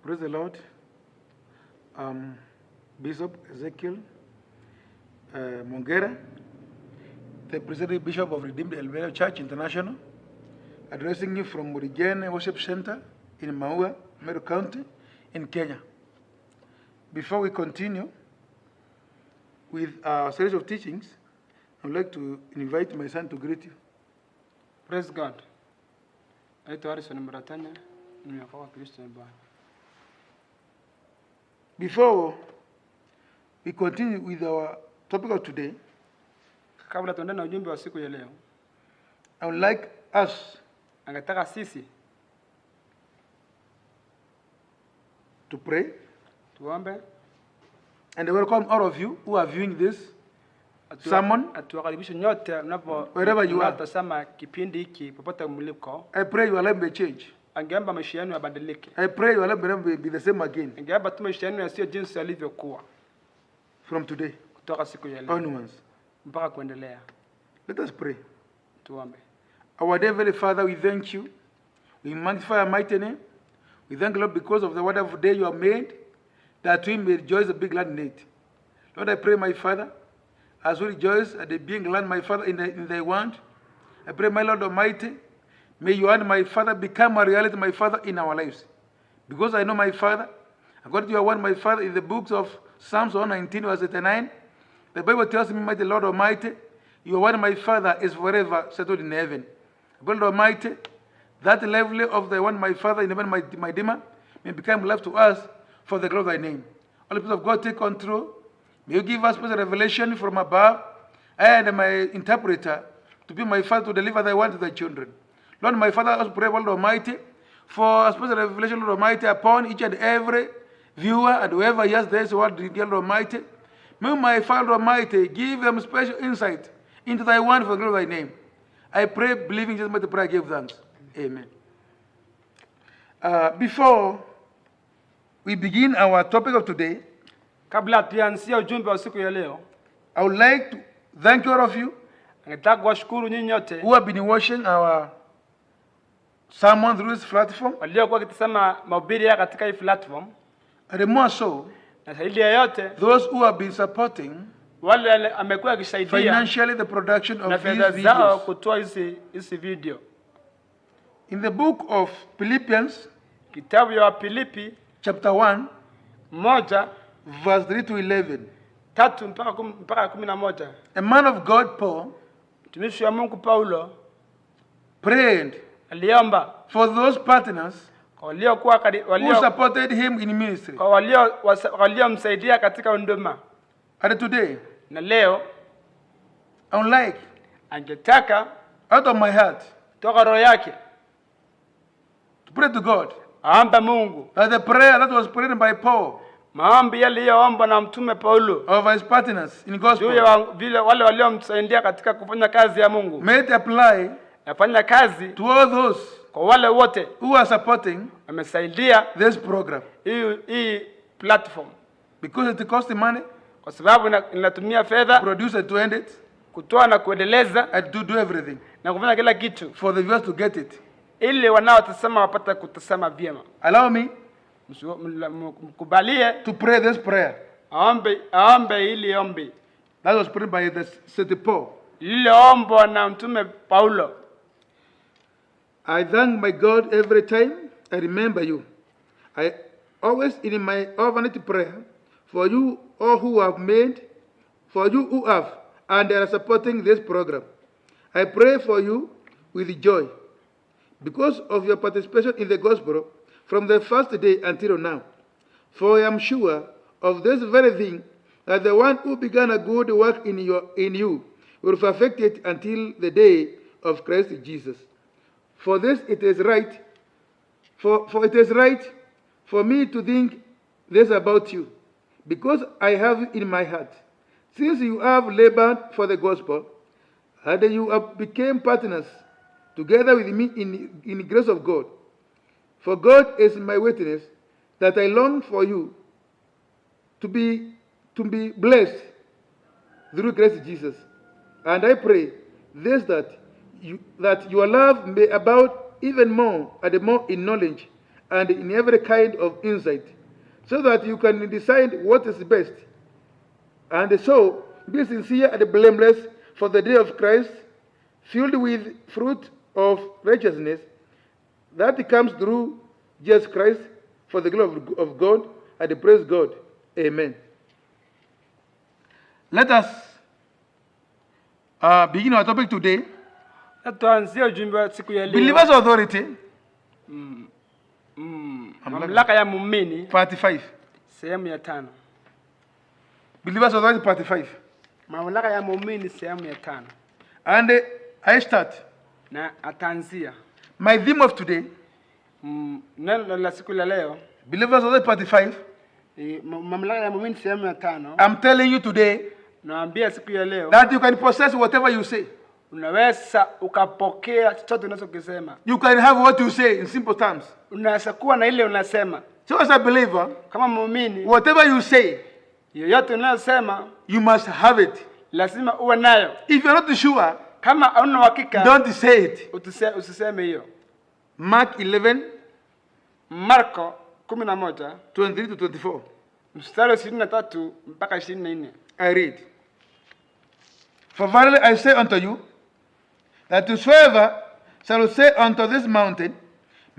Praise the Lord. Bishop Ezekiel Mongera, the President Bishop of Redeemed Elvira Church International, addressing you from Murigene Worship Center in Maua, Meru County, in Kenya. Before we continue with our series of teachings, I would like to invite my son to greet you. Praise God. Naitwa Harrison Mratanya, nimekuwa Kristo Bwana. Before we continue with our topic of today, kabla tuendelee na ujumbe wa siku ya leo, I would like us angetaka sisi to pray tuombe and I welcome all of you who are viewing this sermon. Atuwakaribisha nyote Wherever you are. mnapotazama kipindi hiki popote mlipo. I pray your life may change. Angeomba maisha yenu yabadilike. I pray your life may be the same again Angeomba tu maisha yenu yasiyo jinsi yalivyokuwa from today kutoka siku ya leo onwards. mpaka kuendelea. Let us pray. Tuombe. Our Heavenly Father, we thank you. We magnify your mighty name. We thank you, Lord, because of the wonderful day you have made, that we may rejoice the big land in it. Lord, I pray, my Father, as we rejoice at the being land, my Father, in thy word, I pray, my Lord Almighty, may you and my Father become a reality, my Father, in our lives. Because I know, my Father, according to your word, my Father, in the books of Psalms 119, verse 89, the Bible tells me, mighty Lord Almighty, your word, my Father, is forever settled in heaven. God Almighty, that level of the one, my Father, in heaven, my Redeemer, may become life to us for the glory of thy name. All the people of God, take control. May you give us special revelation from above, and my interpreter to be my Father to deliver thy word to thy children. Lord, my Father, I also pray, Lord Almighty, for a special revelation, Lord Almighty, upon each and every viewer and whoever hears this word, dear Lord Almighty. May my Father Almighty give them special insight into thy word for the glory of thy name. I pray, believing Jesus, mighty prayer, give thanks. Amen. Before we begin our topic of today, Kabla tuanzie ujumbe wa siku ya leo, I would like to thank all of you angetaka kuwashukuru nyinyi nyote who have been watching our sermon through this platform. waliokuwa wakitazama mahubiri ya katika hii platform, And more so, na zaidi ya yote those who have been supporting wale amekuwa akisaidia financially the production na of fedha these zao videos. kutoa hizi video. In the book of Philippians, Kitabu ya Wafilipi chapter 1, 1 verse 3 to 11, 3 mpaka 11, a man of God, Paul, mtumishi wa Mungu Paulo prayed aliomba for those partners kwa waliokuwa who supported him in ministry. kwa waliomsaidia katika huduma. And today, Na leo I would like, angetaka out of my heart, toka roho yake to pray to God aombe Mungu that the prayer that was prayed by Paul maombi yaliyoombwa na mtume Paulo of his partners in juu gospel ya vile wale waliomsaidia katika kufanya kazi ya Mungu may it apply yafanya kazi to all those kwa wale wote who are supporting wamesaidia this program, hii platform, because it costs money kwa sababu inatumia to fedha produce and to end it kutoa na kuendeleza and to do everything na kufanya kila kitu for the viewers to get it. ili wanaotazama wapate kutazama vyema. Allow me Mkubalie to pray this prayer aombe ili ombi that was prayed by the St. Paul. lililoombwa na mtume Paulo. I thank my God every time I remember you. I always in my overnight prayer for you all who have made, for you who have and are supporting this program. I pray for you with joy because of your participation in the gospel from the first day until now. For I am sure of this very thing, that the one who began a good work in you will perfect it until the day of Christ Jesus. For this it is right, for it is right for me to think this about you, because I have in my heart, since you have labored for the gospel, and you have become partners together with me in the grace of God. For God is my witness that I long for you to be blessed through Christ Jesus. And I pray this, that your love may abound even more and more in knowledge and in every kind of insight, so that you can decide what is best. And so, be sincere and blameless for the day of Christ, filled with fruit of righteousness that comes through Jesus Christ, for the glory of God, and praise God. Amen. Let us begin our topic today. Believer's authority. Mamlaka ya muumini. Part 5. Sehemu ya 5. Believer's authority part 5. Mamlaka ya muumini sehemu ya 5. And I start. Na ataanzia. My theme of today. Neno la siku la leo. Believer's authority part 5. Mamlaka ya muumini sehemu ya 5. I'm telling you today. Naambia siku ya leo. That you can possess whatever you say. Unaweza ukapokea chochote unachokisema. You can have what you say in simple terms. Unaweza kuwa na ile unasema. So as a believer, kama muumini, whatever you say, yoyote unayosema, you must have it. Lazima uwe nayo. If you are not sure, kama hauna uhakika, don't say it. Usiseme hiyo. Mark 11, Marko 11, 23 to 24. Mstari 23 mpaka 24. I read. For verily I say unto you, that whosoever shall say unto this mountain,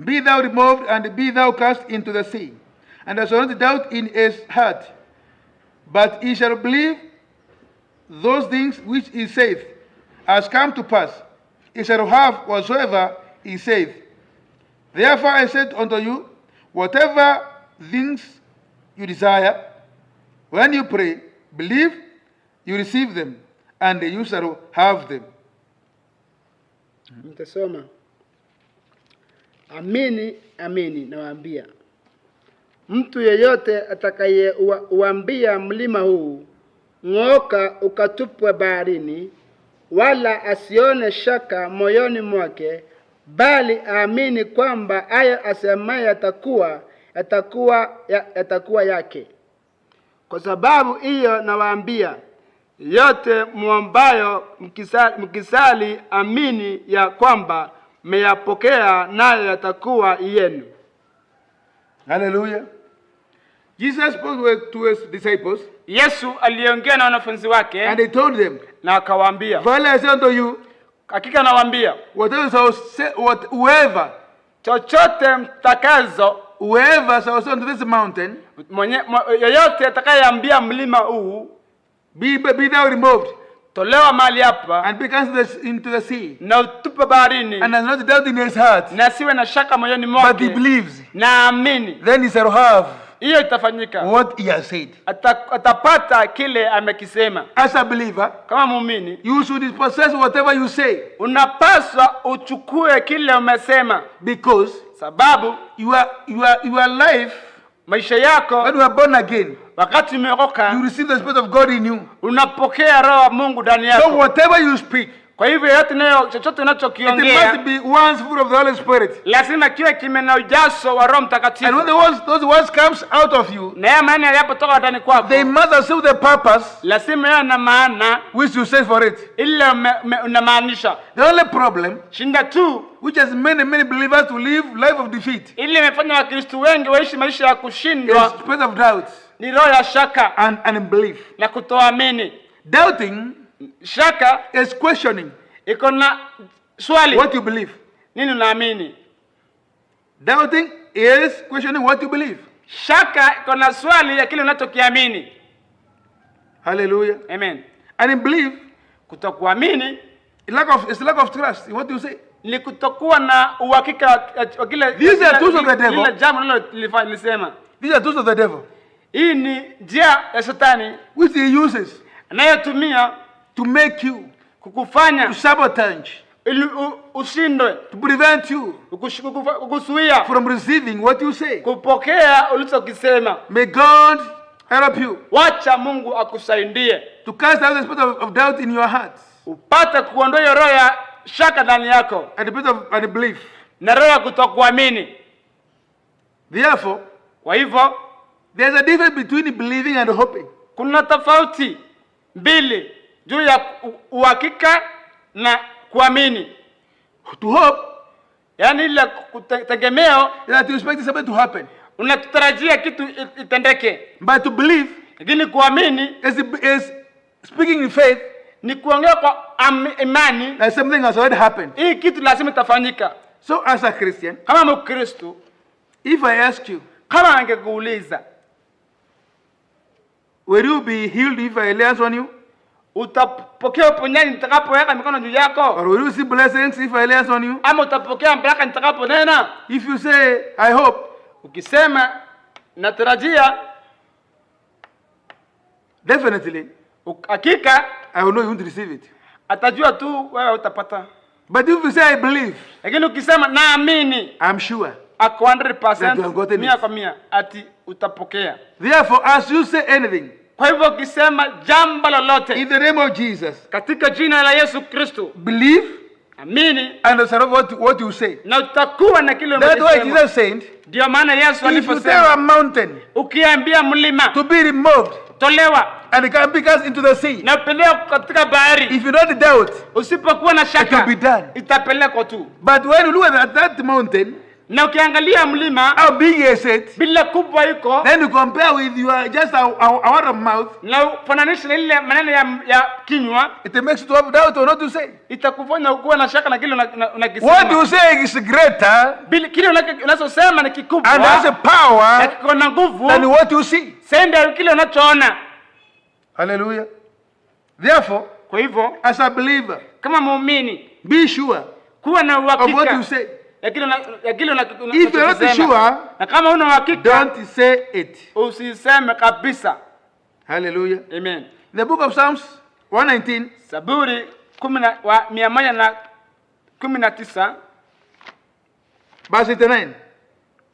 be thou removed, and be thou cast into the sea, and shall not doubt in his heart, but he shall believe those things which he saith has come to pass, he shall have whatsoever he saith. Therefore I said unto you, whatever things you desire, when you pray, believe you receive them, and you shall have them. Mtasoma. Amini, amini nawaambia, mtu yeyote atakaye uambia mlima huu, ng'oka ukatupwe baharini, wala asione shaka moyoni mwake, bali aamini kwamba haya asemaye yatakuwa yake. Kwa sababu hiyo nawaambia, yote muombayo mkisali, amini ya kwamba mmeyapokea, nayo yatakuwa yenu. Hallelujah. Jesus spoke to his disciples. Yesu aliongea na wanafunzi wake. And he told them. Na akawaambia. Verily I say unto you. Hakika nawaambia. Whoever shall say unto this mountain. Yoyote atakayeambia mlima huu. Be thou removed. Tolewa mahali hapa. And be cast into the sea. Na utupe baharini. And has not doubt in his heart. Na siwe na shaka moyoni mwake. But he believes. Na amini. Then he shall have. Hiyo itafanyika. What he has said. Atapata kile amekisema. As a believer, kama muumini, you should possess whatever you say. Unapaswa uchukue kile umesema. Because sababu your life, maisha yako, when you are born again, wakati umeokoka, you receive the Spirit of God in you. Unapokea roho wa Mungu ndani yako. So whatever you speak, kwa hivyo yote chochote unachokiongea, it must be once full of the Holy Spirit. Lazima kiwe kimena ujazo wa Roho Mtakatifu. And when those words comes out of you, na ya maana yanapotoka ndani kwako, they must serve the purpose. Lazima yana maana which you say for it. Ile unamaanisha. The only problem, shinda tu, which has many believers to live life of defeat. Ile imefanya Wakristo wengi waishi maisha ya kushindwa. Spirit of doubt. Ni roho ya shaka and unbelief. Na kutoamini. Doubting, shaka, is questioning. Iko na swali. What you believe. Nini unaamini? Doubting is questioning what you believe. Shaka iko na swali ya kile unachokiamini. Hallelujah. Amen. And in belief, kutokuamini, it's lack of trust in what you say. Ni kutokuwa na uhakika wa kile. These are tools of the devil. Ile jambo nilisema. These are tools of the devil. Hii ni njia ya Shetani which he uses anayotumia to make you, kukufanya, to sabotage, ili ushindwe, to prevent you, kukuzuia from receiving what you say. Kupokea ulichokisema. May God help you. Wacha Mungu akusaidie. To cast out the spirit of doubt in your heart. Upate kuondoa hiyo roho ya shaka ndani yako. And the spirit of unbelief. Na roho ya kutokuamini. Therefore, kwa hivyo, there's a difference between believing and hoping. Kuna tofauti mbili juu ya uhakika na kuamini. To hope yani ile kutegemeo that you expect something to happen. Unatarajia kitu itendeke. But to believe, lakini kuamini is speaking in faith, ni kuongea kwa imani that something has already happened. Hii kitu lazima itafanyika. So as a Christian, kama Mkristo, if I ask you, kama angekuuliza, will you be healed if I lay hands on you? Utapokea uponyaji nitakapoweka mikono juu yako? Or will you see blessings if I lay hands on you? Ama utapokea baraka nitakaponena? If you say, I hope, ukisema natarajia, definitely, hakika, I will know you won't receive it. Atajua tu wewe utapata. But if you say, I believe, lakini ukisema naamini, I'm sure, 100% mia kwa mia ati utapokea. Therefore, as you say anything, kwa hivyo ukisema jambo lolote, in the name of Jesus, katika jina la Yesu Kristo, believe, amini, and observe what you say. na utakuwa na kile unachosema. That's why Jesus said, ndio maana Yesu aliposema, if you tell a mountain, ukiambia mlima to be removed, tolewa, and it can be cast into the sea, na peleka katika bahari, if you don't doubt, usipokuwa na shaka, it will be done. Itapelekwa tu. But when you look at that mountain, na ukiangalia mlima, how big is it, bila kubwa iko, then you compare with your just a word of mouth, na ufananisha ile maneno ya kinywa, it makes you to have doubt or not to say. Itakufanya ukuwa na shaka na kile unakisema. What you say is greater, kile unachosema ni kikubwa, and has a power, kiko na nguvu, than what you see. Senda kile unachoona. Hallelujah. Therefore, kwa hivyo, as a believer, kama muumini, be sure kuwa na uhakika of what you say. If you're not sure, na kama una uhakika, don't say it. Usiseme kabisa. Hallelujah. Amen. In the book of Psalms 119, Zaburi 119 verse 89.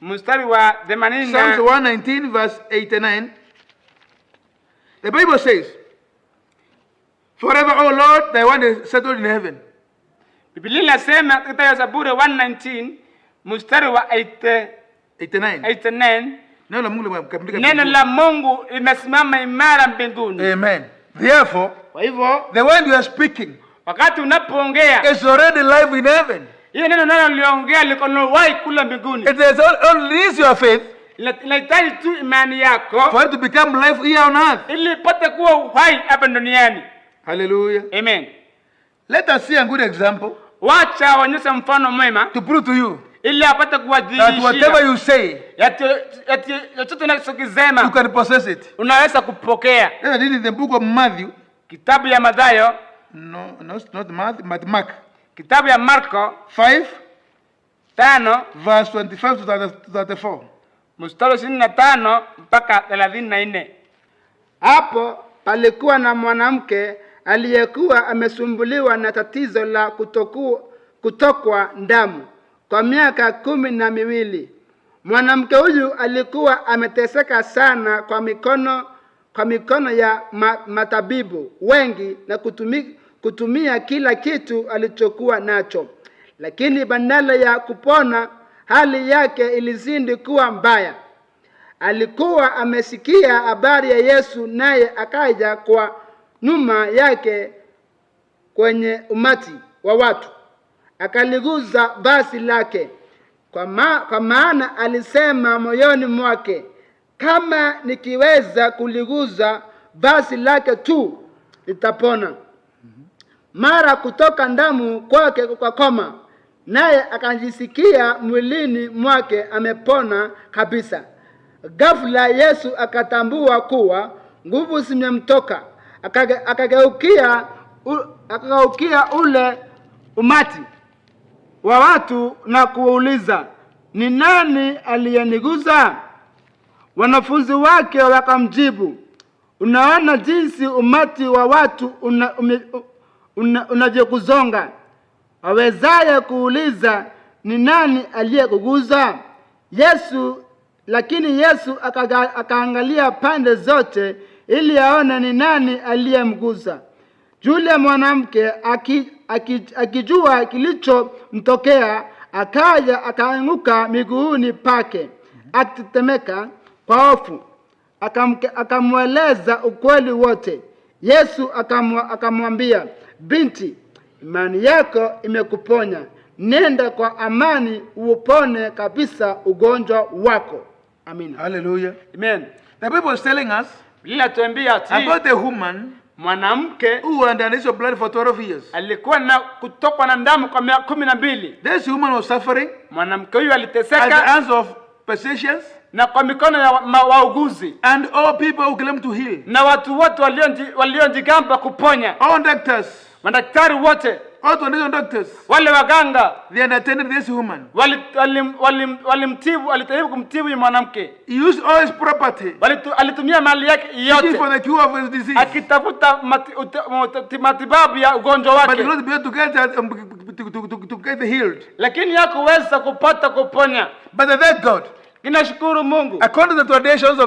mstari wa 80. Psalms 119 verse 89. The Bible says, forever, O Lord, thy word is settled in heaven. Biblia inasema katika Zaburi 119 mstari wa 89. Neno la Mungu limesimama imara mbinguni. Amen. Therefore, kwa hivyo, the word you are speaking, wakati unapoongea, is already live in heaven. Hiyo neno unaloongea liko na uhai kule mbinguni. It is only your faith, inahitaji tu imani yako, for it to become life here on earth, ili ipate kuwa uhai hapa duniani. Hallelujah. Amen. Let us see a good example, wacha waonyeshe mfano mwema, to prove to you ili apate kuwadhihirishia that whatever you say, chochote unachokisema, you can possess it. Unaweza kupokea. Let us read in the book of Matthew, kitabu ya Mathayo, not Matthew, but Mark, kitabu ya Marko 5 verse 25 to 34. Mstari 25 mpaka 34. Hapo palikuwa na mwanamke aliyekuwa amesumbuliwa na tatizo la kutokwa damu kwa miaka 12. Mwanamke huyu alikuwa ameteseka sana kwa mikono ya matabibu wengi na kutumia kila kitu alichokuwa nacho, lakini badala ya kupona, hali yake ilizidi kuwa mbaya. Alikuwa amesikia habari ya Yesu, naye akaja kwa nyuma yake kwenye umati wa watu, akaliguza vazi lake, kwa maana alisema moyoni mwake, kama nikiweza kuliguza vazi lake tu nitapona. Mara kutoka damu kwake kwa koma, naye akajisikia mwilini mwake amepona kabisa. Ghafla Yesu akatambua kuwa nguvu zimemtoka, akageukia ule umati wa watu na kuuliza, ni nani aliyeniguza? Wanafunzi wake wakamjibu, unaona jinsi umati wa watu unavyokuzonga, wawezaye kuuliza ni nani aliyekuguza? Lakini Yesu akaangalia pande zote ili aone ni nani aliyemgusa. Yule mwanamke akijua kilichomtokea, akaja akaanguka miguuni pake akitetemeka kwa hofu. Akamweleza ukweli wote. Yesu akamwambia, binti, imani yako imekuponya, nenda kwa amani upone kabisa ugonjwa wako. Amina. Hallelujah. Amen. The Bible is telling us Biblia tuambia ati about a woman mwanamke who had an issue of blood for 12 years. alikuwa na kutokwa na damu kwa miaka 12. This woman was suffering Mwanamke huyu at the aliteseka hands of physicians na kwa mikono ya wauguzi and all people who claim to heal. na watu wote waliojigamba kuponya. All doctors, Madaktari wote, all traditional doctors, wale waganga they had attended this woman. walimtibu, alitaribu kumtibu huyu mwanamke. He used all his property Alitumia mali yake seeking for yote the cure of his disease, akitafuta matibabu ya ugonjwa but he wake, was not able to get to get healed. lakini hakuweza kupata kuponya. But I thank God, Ninashukuru Mungu according to the traditions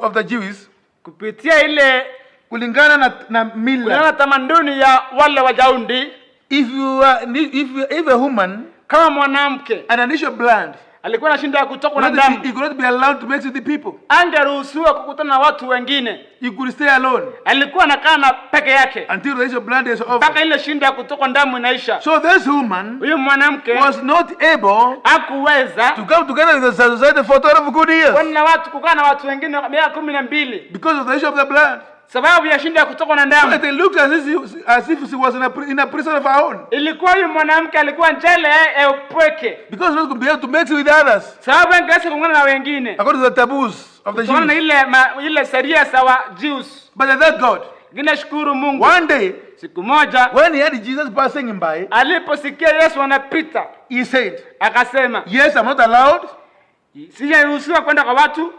of the Jews, kupitia ile kulingana na mila, kulingana tamaduni ya wale Wajaundi, if a woman kama mwanamke had an issue of blood, alikuwa na shinda ya kutokwa na he damu, could not be allowed to mix with the people. angeruhusiwa kukutana na watu wengine. He could stay alone Alikuwa anakaa na peke yake until the issue of blood is over. mpaka ile shinda ya kutokwa damu inaisha. So this woman Huyu mwanamke was not able hakuweza to come together with the society for 12 good years kuna watu kukaa na watu wengine kwa miaka 12 because of the issue of the blood. sababu ya shinda ya kutokwa na damu. But it looked as if she was in a prison of her own, Ilikuwa huyu mwanamke alikuwa njele ya upweke because she was going to be able to mix with others sababu angeweza kuungana na wengine according to the taboos of the kutokana na Jews. ile sheria za Jews. But I thank God, Ninashukuru Mungu, one day siku moja when he had Jesus passing him by, aliposikia Yesu anapita, he said, akasema, yes, I'm not allowed sijaruhusiwa kwenda kwa watu,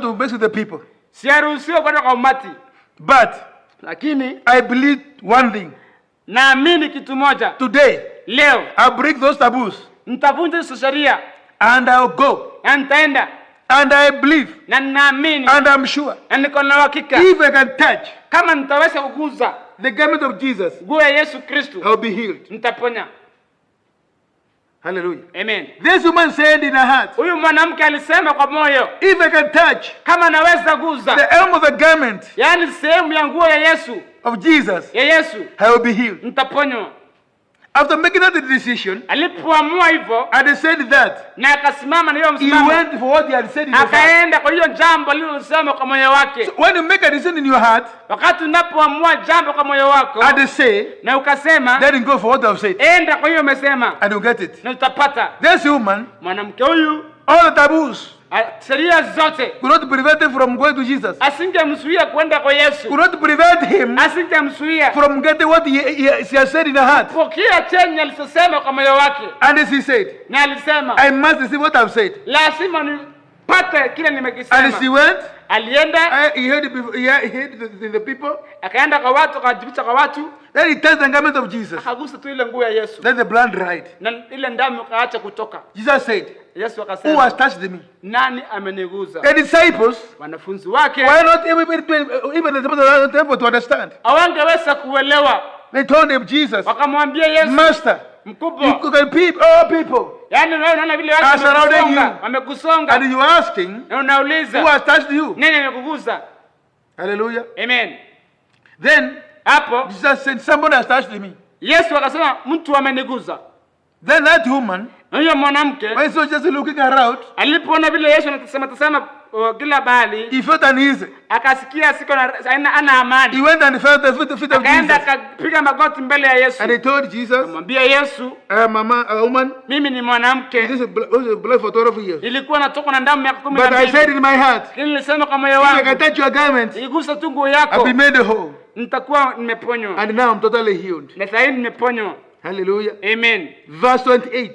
to mix with the people, sijaruhusiwa kwenda kwa umati, but lakini I believe one thing. naamini kitu moja. Today, Leo I'll break those taboos nitavunja hizo sheria and I'll go, na nitaenda, and I believe na ninaamini and I'm sure na niko na uhakika if I can touch kama nitaweza kuguza the garment of Jesus, nguo ya Yesu Kristo I'll be healed. nitaponya. Hallelujah. Amen. This woman said in her heart, Huyu mwanamke alisema kwa moyo, if I can touch kama naweza the guza, hem of the garment yaani sehemu ya nguo ya Yesu, of Jesus, I will be healed. nitaponywa. After making that decision, Alipoamua hivyo and he said that, na akasimama na hiyo he msimamo, went for what he had said in his heart. akaenda kwa hiyo jambo alilosema kwa moyo wake. So when you make a decision in your heart Wakati unapoamua jambo kwa moyo wako and say, na ukasema, then go for what I've said, enda kwa hiyo umesema, and you get it. na utapata. This woman, Mwanamke huyu all the taboos sheria zote could not prevent him from going to Jesus, asingemzuia kwenda kwa Yesu, could not prevent him asingemzuia from getting what she has said in her heart. pokea chenye alisosema kwa moyo wake. And as he said, Na alisema, I must receive what I've said. lazima nipate kile And nimekisema. she went, Alienda he heard the people, akaenda kwa watu, akajificha kwa watu, then he touched the garment of Jesus. akagusa tu ile nguo ya Yesu, Then the blood dried. na ile damu ikaacha kutoka. Jesus said, Yesu who akasema, has touched me? nani ameniguza? The disciples, Wanafunzi wake why not even the temple to understand? hawangeweza kuelewa, They told him, Jesus, wakamwambia Yesu, Master, mkubwa, you can peep all people. yaani unaona vile Are watu surrounding wamekusonga, you. wamekusonga, And you are asking, na unauliza, who has touched you? nani amekuguza? Hallelujah. Amen. Then Hapo Jesus said, somebody has touched me. Yesu akasema, mtu ameniguza. Then that woman, Na huyo mwanamke when she was just looking around, alipoona vile Yesu anatazama kila bahali, he felt uneasy. akasikia siko ana amani. He went and felt the feet of Akaenda Jesus. akapiga magoti mbele ya Yesu. And he told Jesus, Mwambia Yesu, a woman, mimi ni mwanamke, this is blood for 12 years. nilikuwa natokwa na damu miaka But I said 12. in my heart, Lakini nilisema kwa moyo if I can wangu, touch your garment, nigusa tu nguo I'll yako, be made whole. nitakuwa nimeponywa. And now I'm totally healed. Na sasa nimeponywa. Hallelujah. Amen. Verse 28.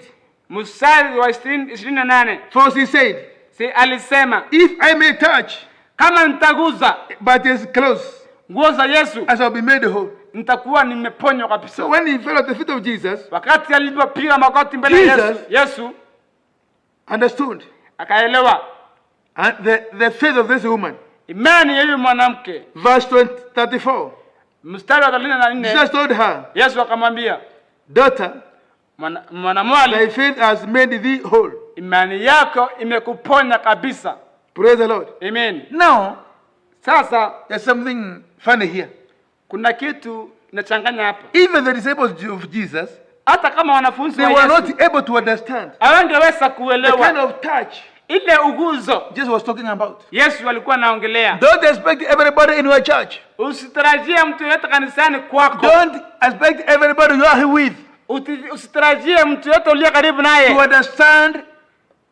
Mstari wa 28. For she said, Si alisema, if I may touch, kama nitaguza but it's close, nguo za Yesu, I shall be made whole. nitakuwa nimeponywa So kabisa. when he fell at the feet of Jesus, Wakati alipopiga magoti mbele ya Jesus Yesu understood. akaelewa And the faith of this woman. imani ya huyu mwanamke. Verse 34. Mstari wa 34, Jesus told her, Yesu akamwambia, daughter, mwanamwali, thy faith has made thee whole. imani yako imekuponya kabisa. Praise the Lord. Amen. Now, Sasa there's something funny here. kuna kitu nachanganya hapa. Even the disciples of Jesus, hata kama wanafunzi they wa were Yesu not able to understand hawangeweza the kind kuelewa of touch ile uguzo Jesus was talking about. Yesu alikuwa anaongelea. Don't expect everybody in your church. Usitarajie mtu yote kanisani kwako. Don't expect everybody you are with Usitarajie mtu yote uliye karibu to naye understand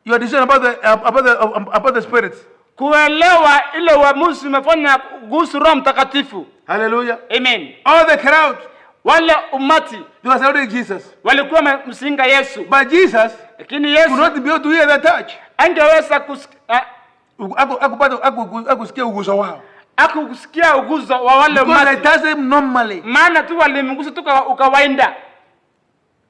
your decision about the spirits. kuelewa ile uamuzi umefanya kuhusu Roho Mtakatifu. Hallelujah. Amen. All the crowd, Wale umati they were surrounding Jesus. walikuwa msinga Yesu, But Jesus lakini Yesu could not be able to hear the touch. angeweza Akusikia uguso wao. akusikia uguzo wa wale Because they umati, touch him normally. maana tu walimgusa tu ukawaida.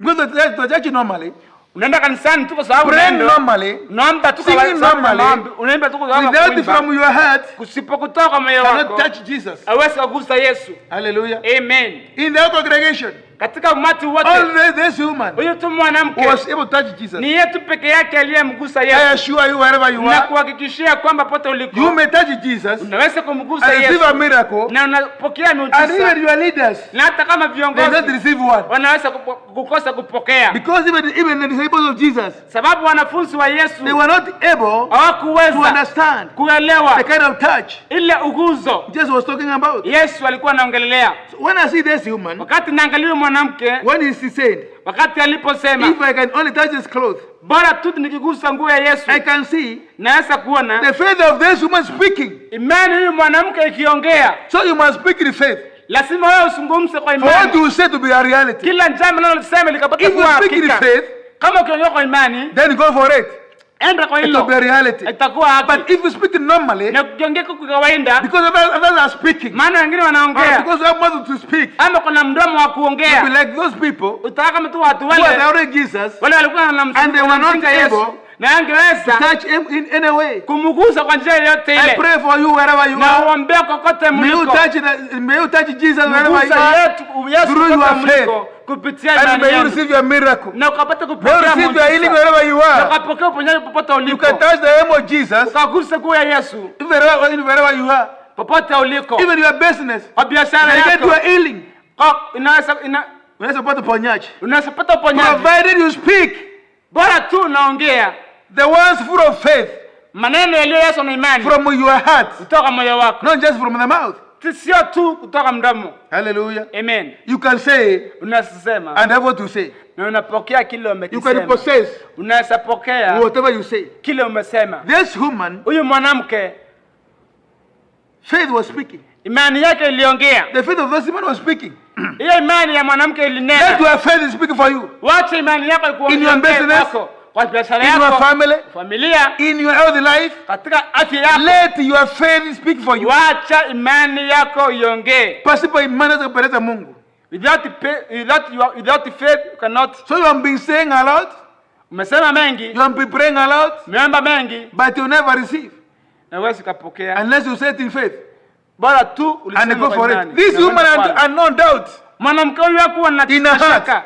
Because the church normally, Unaenda kanisani tu kwa sababu praying unaenda normally, unaomba tu kwa singing sababu normally, maombi, unaimba tu kwa sababu without it kuimba. from your heart, Kusipokutoka kwa moyo cannot wako touch Jesus. hawezi kugusa Yesu. Hallelujah. Amen. In the congregation, Katika umati wote only this woman huyu tu mwanamke was able to touch Jesus. ni yetu peke yake aliyemgusa I Yesu. assure you, wherever you Na are, kuhakikishia kwamba pote uliko you may touch Jesus unaweza kumgusa and receive a Yesu miracle, na unapokea and miujiza, even your leaders, na hata kama they don't viongozi receive one. wanaweza kukosa kupokea, Because even the disciples of Jesus, sababu wanafunzi wa Yesu they were not able to hawakuweza understand kuelewa the kind of touch ile uguzo Jesus was talking about. Yesu alikuwa anaongelea. So when I see this woman, Wakati naangalia mwanamke, when he said, wakati aliposema if I can only touch his clothes, bora tu nikigusa nguo ya Yesu, I can see naweza kuona the faith of this woman speaking. imani huyu mwanamke ikiongea. So you must speak in faith Lazima wewe usungumze kwa for what imani. you say to be a reality. Kila jambo linalosema likapata If you kuwa speak in hakika. faith, Kama ukiongea kwa imani, then go for it. enda kwa It will be a hilo, reality. itakuwa haki. But if you speak it normally, Na ukiongea kwa kawaida, because others are speaking, maana wengine or wanaongea because you have mouth to speak, ama kuna mdomo wa you'll be kuongea, like those people utakaa kama tu watu who are wale doubting Jesus, wale walikuwa and they were not wanamshika Yesu able na angeweza touch him in any way. kumgusa kwa njia yoyote I ile. pray for you wherever you Na are. uombea kokote May you mliko, touch Jesus wherever you mgusa are, Yesu through kokote your faith, mliko kupitia and imani may you yenu, receive your miracle. na ukapata May you kupokea receive your healing muujiza, wherever you na are. ukapokea uponyaji popote You uliko, can touch the hem of Jesus ukaguse nguo ya Yesu wherever you are. popote uliko. Even your business, Kwa biashara you get yako your healing. unaweza Unaweza uponyaji. pata uponyaji, Provided you speak bora tu unaongea the words full of faith maneno yaliyojawa na imani from your heart, kutoka moyo wako, not just from the mouth. sio tu kutoka mdomo. Hallelujah. Amen. You can say Unasema and have what to say. na unapokea kile You can umekisema. possess Unaweza pokea whatever you say. kile umesema. This woman, Huyu mwanamke faith was speaking. imani yake iliongea. The faith of this woman was speaking. Hiyo imani ya mwanamke Let ilinena. your faith speak for you. Wacha imani yako In your ikuongee business, kwako, kwa biashara In your yako, family, familia, in your healthy life, katika afya yako. let your faith speak for you. Wacha imani yako iongee. Pasipo imani za kupendeza Mungu. Without faith you cannot. So you have been saying a lot, Umesema mengi, you have been praying a lot, umeomba mengi, but you never receive na huwezi kupokea. unless you say it in faith Bora tu and ulisema go kwa for imani. it. This Na woman uende had no doubt. mwanamke huyu hakuwa na In her heart, shaka,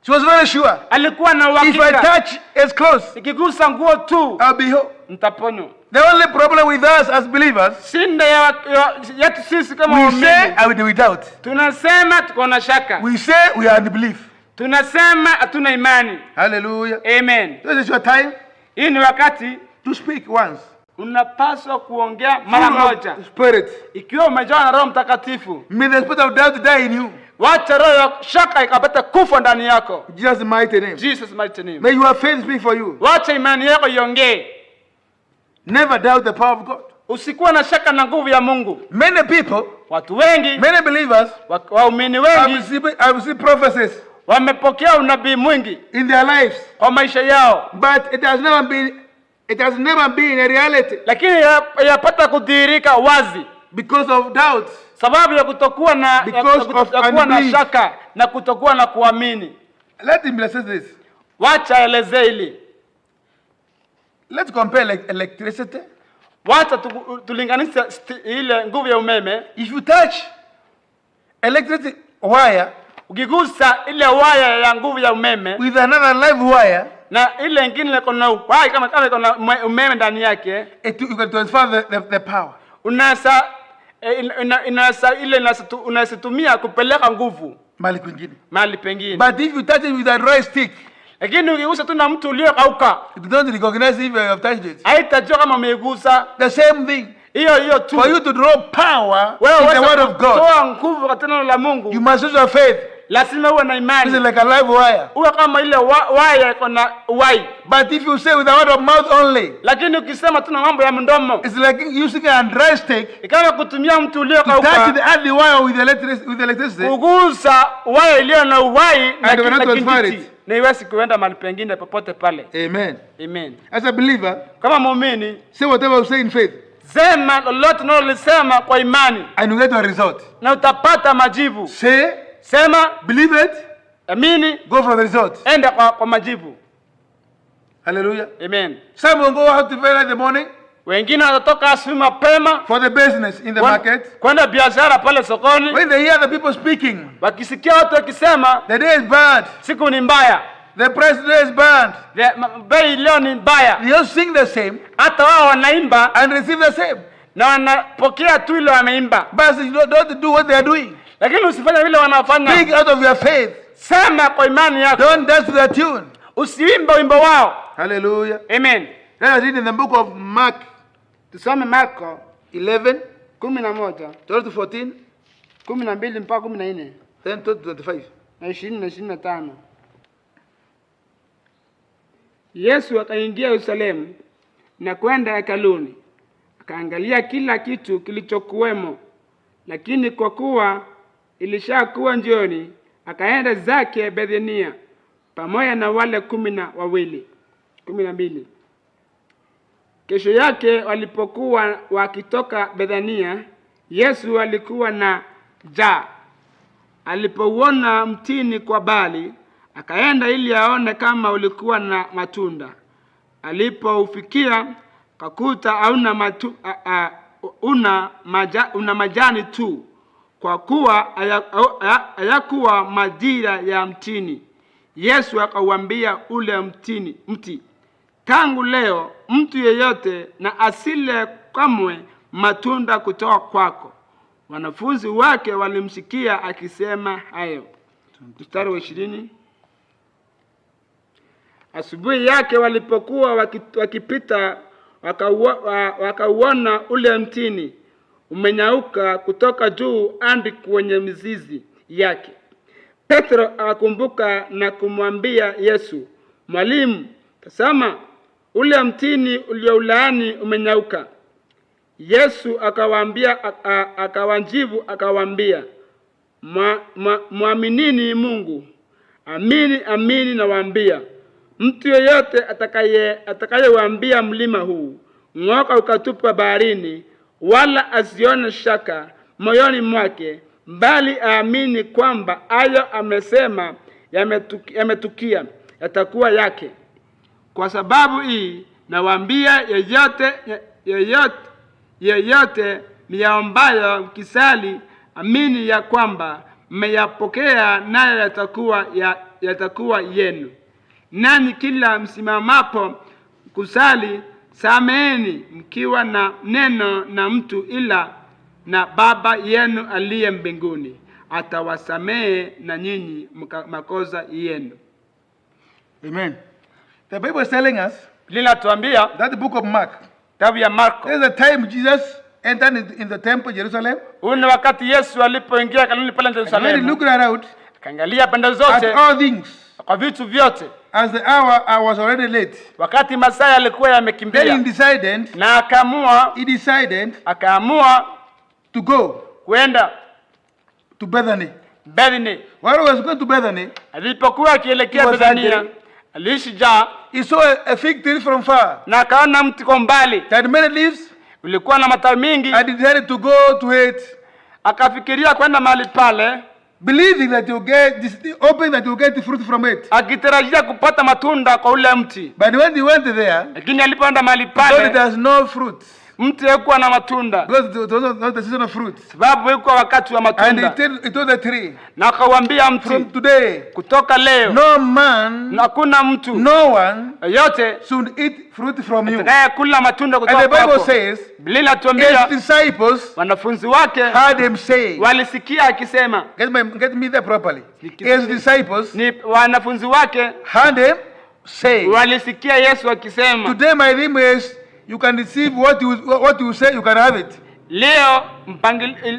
she was very sure. alikuwa na If I uhakika, touch his clothes, nikigusa nguo tu I'll be whole. nitaponywa. The only problem with us as believers, Shinda yetu sisi kama we say, waumini, I will do without. tunasema tuko na shaka, We say we are unbelief. tunasema hatuna imani. Hallelujah. Amen. This is your time Hii ni wakati to speak once. unapaswa kuongea mara Full moja. of spirit. Ikiwa umejawa na Roho Mtakatifu, May the spirit of doubt die in you. wacha roho ya shaka ikapata kufa ndani yako. In Jesus' mighty name. Jesus mighty name. May your faith speak for you. Wacha imani yako iongee. Never doubt the power of God. Usikuwa na shaka na nguvu ya Mungu. Many people, Watu wengi, many believers, waumini wengi have received prophecies wamepokea unabii mwingi in their lives, kwa maisha yao, but it has never been a reality lakini yapata kudhihirika wazi because of doubts. sababu ya kutokuwa na kuwa na shaka na kutokuwa na kuamini. Let him say this. Wacha eleze hili. Let's compare electricity. Wacha tulinganisha ile nguvu ya umeme. If you touch electric wire Ukigusa ile waya ya nguvu ya umeme with another live wire, na ile nyingine iko na waya kama iko na umeme ndani yake, you can transfer the power. unaweza unaweza tumia kupeleka nguvu. mahali kwingine. mahali pengine. But if you touch it with a dry stick, Lakini ukigusa tu na mtu uliokauka, it don't recognize if you have touched it. haitajua kama umeigusa. The same thing. Hiyo tu. For you to draw power Wewe in the word of God, toa nguvu katika neno la Mungu. you must use your faith. Lazima uwe na This imani. is like a live wire. Uwe kama ile waya iko na uhai. But if you say with the word of mouth only, Lakini ukisema tu na mambo ya mdomo, it's like using a dry stick ikawa kutumia mtu to uliokauka touch the earthly wire with electricity. kugusa waya iliyo na uhai na And you cannot transfer kijiti, it. na iwezi kuenda mahali pengine popote pale. Amen. Amen. As a believer, Kama muumini, say whatever you say in faith, sema lolote unalolisema kwa imani and you get a result. na utapata majibu. Say, Sema, believe it, amini, go for the result. enda kwa majibu. Hallelujah. Amen. Some will go out to very in the morning Wengine watatoka asubuhi mapema for the business in the market. kwenda biashara pale sokoni, When they hear the people speaking, wakisikia watu wakisema the day is bad, siku ni mbaya, the price today is bad, bei leo ni mbaya, they just sing the same hata wao wanaimba and receive the same. na wanapokea tu ile wameimba. But you don't do what they are doing. Lakini usifanye vile wanafanya. Speak out of your faith. Sema kwa imani yako. Don't dance to the tune. Usiimbe wimbo wao. Hallelujah. Amen. Let us read in the book of Mark Tusome Marko 11, 11 12 to 14, 12 mpaka 14 then 12 to 25. na 20 na 25. Yesu akaingia Yerusalemu na kwenda hekaluni. Akaangalia kila kitu kilichokuwemo. Lakini kwa kuwa ilishakuwa jioni, akaenda zake Bethania pamoja na wale 12. Kesho yake walipokuwa wakitoka Bethania, Yesu alikuwa na njaa. Alipouona mtini kwa mbali, akaenda ili aone kama ulikuwa na matunda. Alipoufikia, kakuta una majani tu, kwa kuwa hayakuwa majira ya mtini. Yesu akauambia ule mti, tangu leo mtu yeyote na asile kamwe matunda kutoka kwako. Wanafunzi wake walimsikia akisema hayo. Mstari wa 20. Asubuhi yake walipokuwa wakipita, wakauona ule mtini umenyauka kutoka juu hadi kwenye mizizi yake. Petro akakumbuka na kumwambia Yesu, Mwalimu, tazama, ule mtini ulioulaani umenyauka. Yesu akawaambia, muaminini Mungu. Amini amini nawaambia, mtu yeyote atakayewaambia mlima huu, ng'oka ukatupwa baharini, wala asione shaka moyoni mwake, bali aamini kwamba hayo amesema yametukia, yatakuwa yake. Kwa sababu hii nawaambia, yeyote niyaombayo mkisali, amini ya kwamba mmeyapokea, nayo yatakuwa yenu. Nani kila msimamapo kusali, sameheni mkiwa na neno na mtu, ila na Baba yenu aliye mbinguni atawasamehe na nyinyi makosa yenu. Amen. The Bible is telling us Linatuambia that the book of Mark, kitabu ya Marko, there's a time Jesus entered in the temple Jerusalem. Una wakati Yesu alipoingia hekaluni pale And when he Yerusalemu, looked around akaangalia pande at zote all things, kwa vitu vyote, as the hour was already late, wakati masaa yalikuwa then yamekimbia, he decided na akaamua to go kwenda to Bethany. Bethany. While he was going to Bethany, Alipokuwa akielekea He was Bethania, hungry. aliishi njaa he saw a fig tree from far na akaona mti kwa mbali that had many leaves, ulikuwa na matawi mingi. and he decided to go to it, Akafikiria kwenda mahali pale, believing that he'll get, hoping that he'll get the fruit from it. akitarajia kupata matunda kwa ule mti. But when he went there, Lakini alipoenda mahali he thought it pale, has no fruit. Mti hakuwa na matunda. Because it was not the season of fruits. Sababu ilikuwa wakati wa And matunda. he told the tree, Na akawaambia from mti, today, kutoka leo no man, hakuna mtu no one yote should eat fruit from you. atakaye kula matunda And the kutoka Bible kwako. says, Biblia his inatuambia disciples wanafunzi wake heard him say, walisikia akisema, get me there properly. His disciples ni wanafunzi wake heard him say, walisikia Yesu akisema, today my theme is, you can receive what you say, you can have it. leo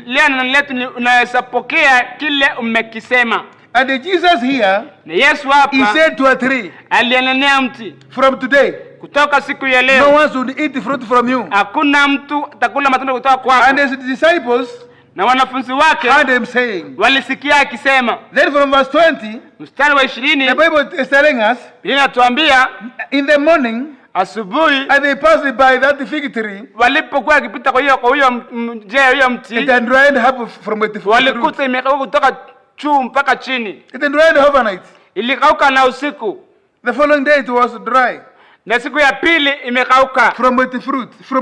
neno letu ni unaweza pokea kile umekisema. And Jesus here, Na Yesu he hapa said to a tree, alienenea mti, from today, kutoka siku ya no leo one should eat fruit from you. hakuna mtu atakula matunda kutoka And kwako. his disciples Na wanafunzi wake heard him saying. walisikia akisema. Then from verse 20, Mstari wa the 20 Bible is telling us, Biblia inatuambia in the morning, asubuhi and they passed by that fig tree, walipokuwa wakipita kwa hiyo njia hiyo it mti, had dried up from the fruit. walikuta imekauka kutoka juu mpaka chini. It had dried overnight. Ilikauka na usiku, The following day it was dry na siku ya pili imekauka from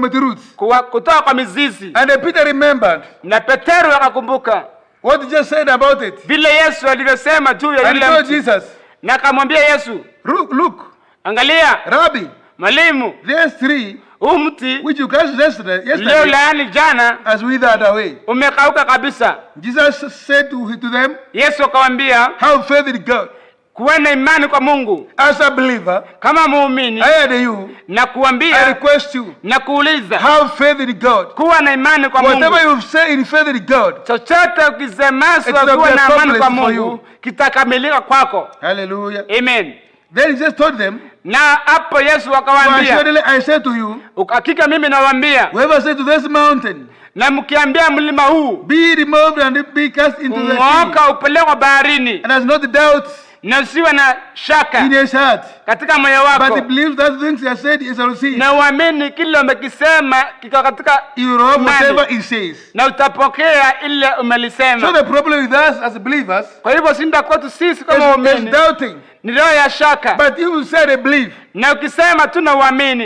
the roots. kutoka kwa mizizi. And Peter remembered Na Petero akakumbuka what he just said about it. vile Yesu alivyosema juu ya And he yule told mti, Jesus, na akamwambia Yesu, look, angalia Rabbi, mwalimu, this tree huu mti which you cast leo yesterday laani jana has withered away. umekauka kabisa. Jesus said to them, Yesu akamwambia, have faith in God. kuwa na imani kwa Mungu. As a believer, Kama muumini I had you, na I kuambia request you, na kuuliza, have faith in God. kuwa na imani kwa Mungu. Whatever you say in faith in God, Chochote ukisemeswa It will kuwa be na amani kwa accomplished for you. Mungu kitakamilika kwako. hallelujah. Amen. Then he just told them, Na hapo Yesu for akawaambia, assuredly I say to you, hakika mimi nawaambia, whoever said to this mountain, na mkiambia mlima huu be removed and be cast into the sea, ng'oka upelekwa baharini, and has not doubt na usiwe na shaka in his heart, katika moyo but wako, he believes that things he has said is received, na uamini kile umekisema kiko katika you will have whatever imani, he says. na utapokea ile So umelisema. the problem with us as believers Kwa hivyo shinda kwetu sisi kama is waamini doubting. ni roho ya shaka, But if you say they believe, na ukisema tu na uamini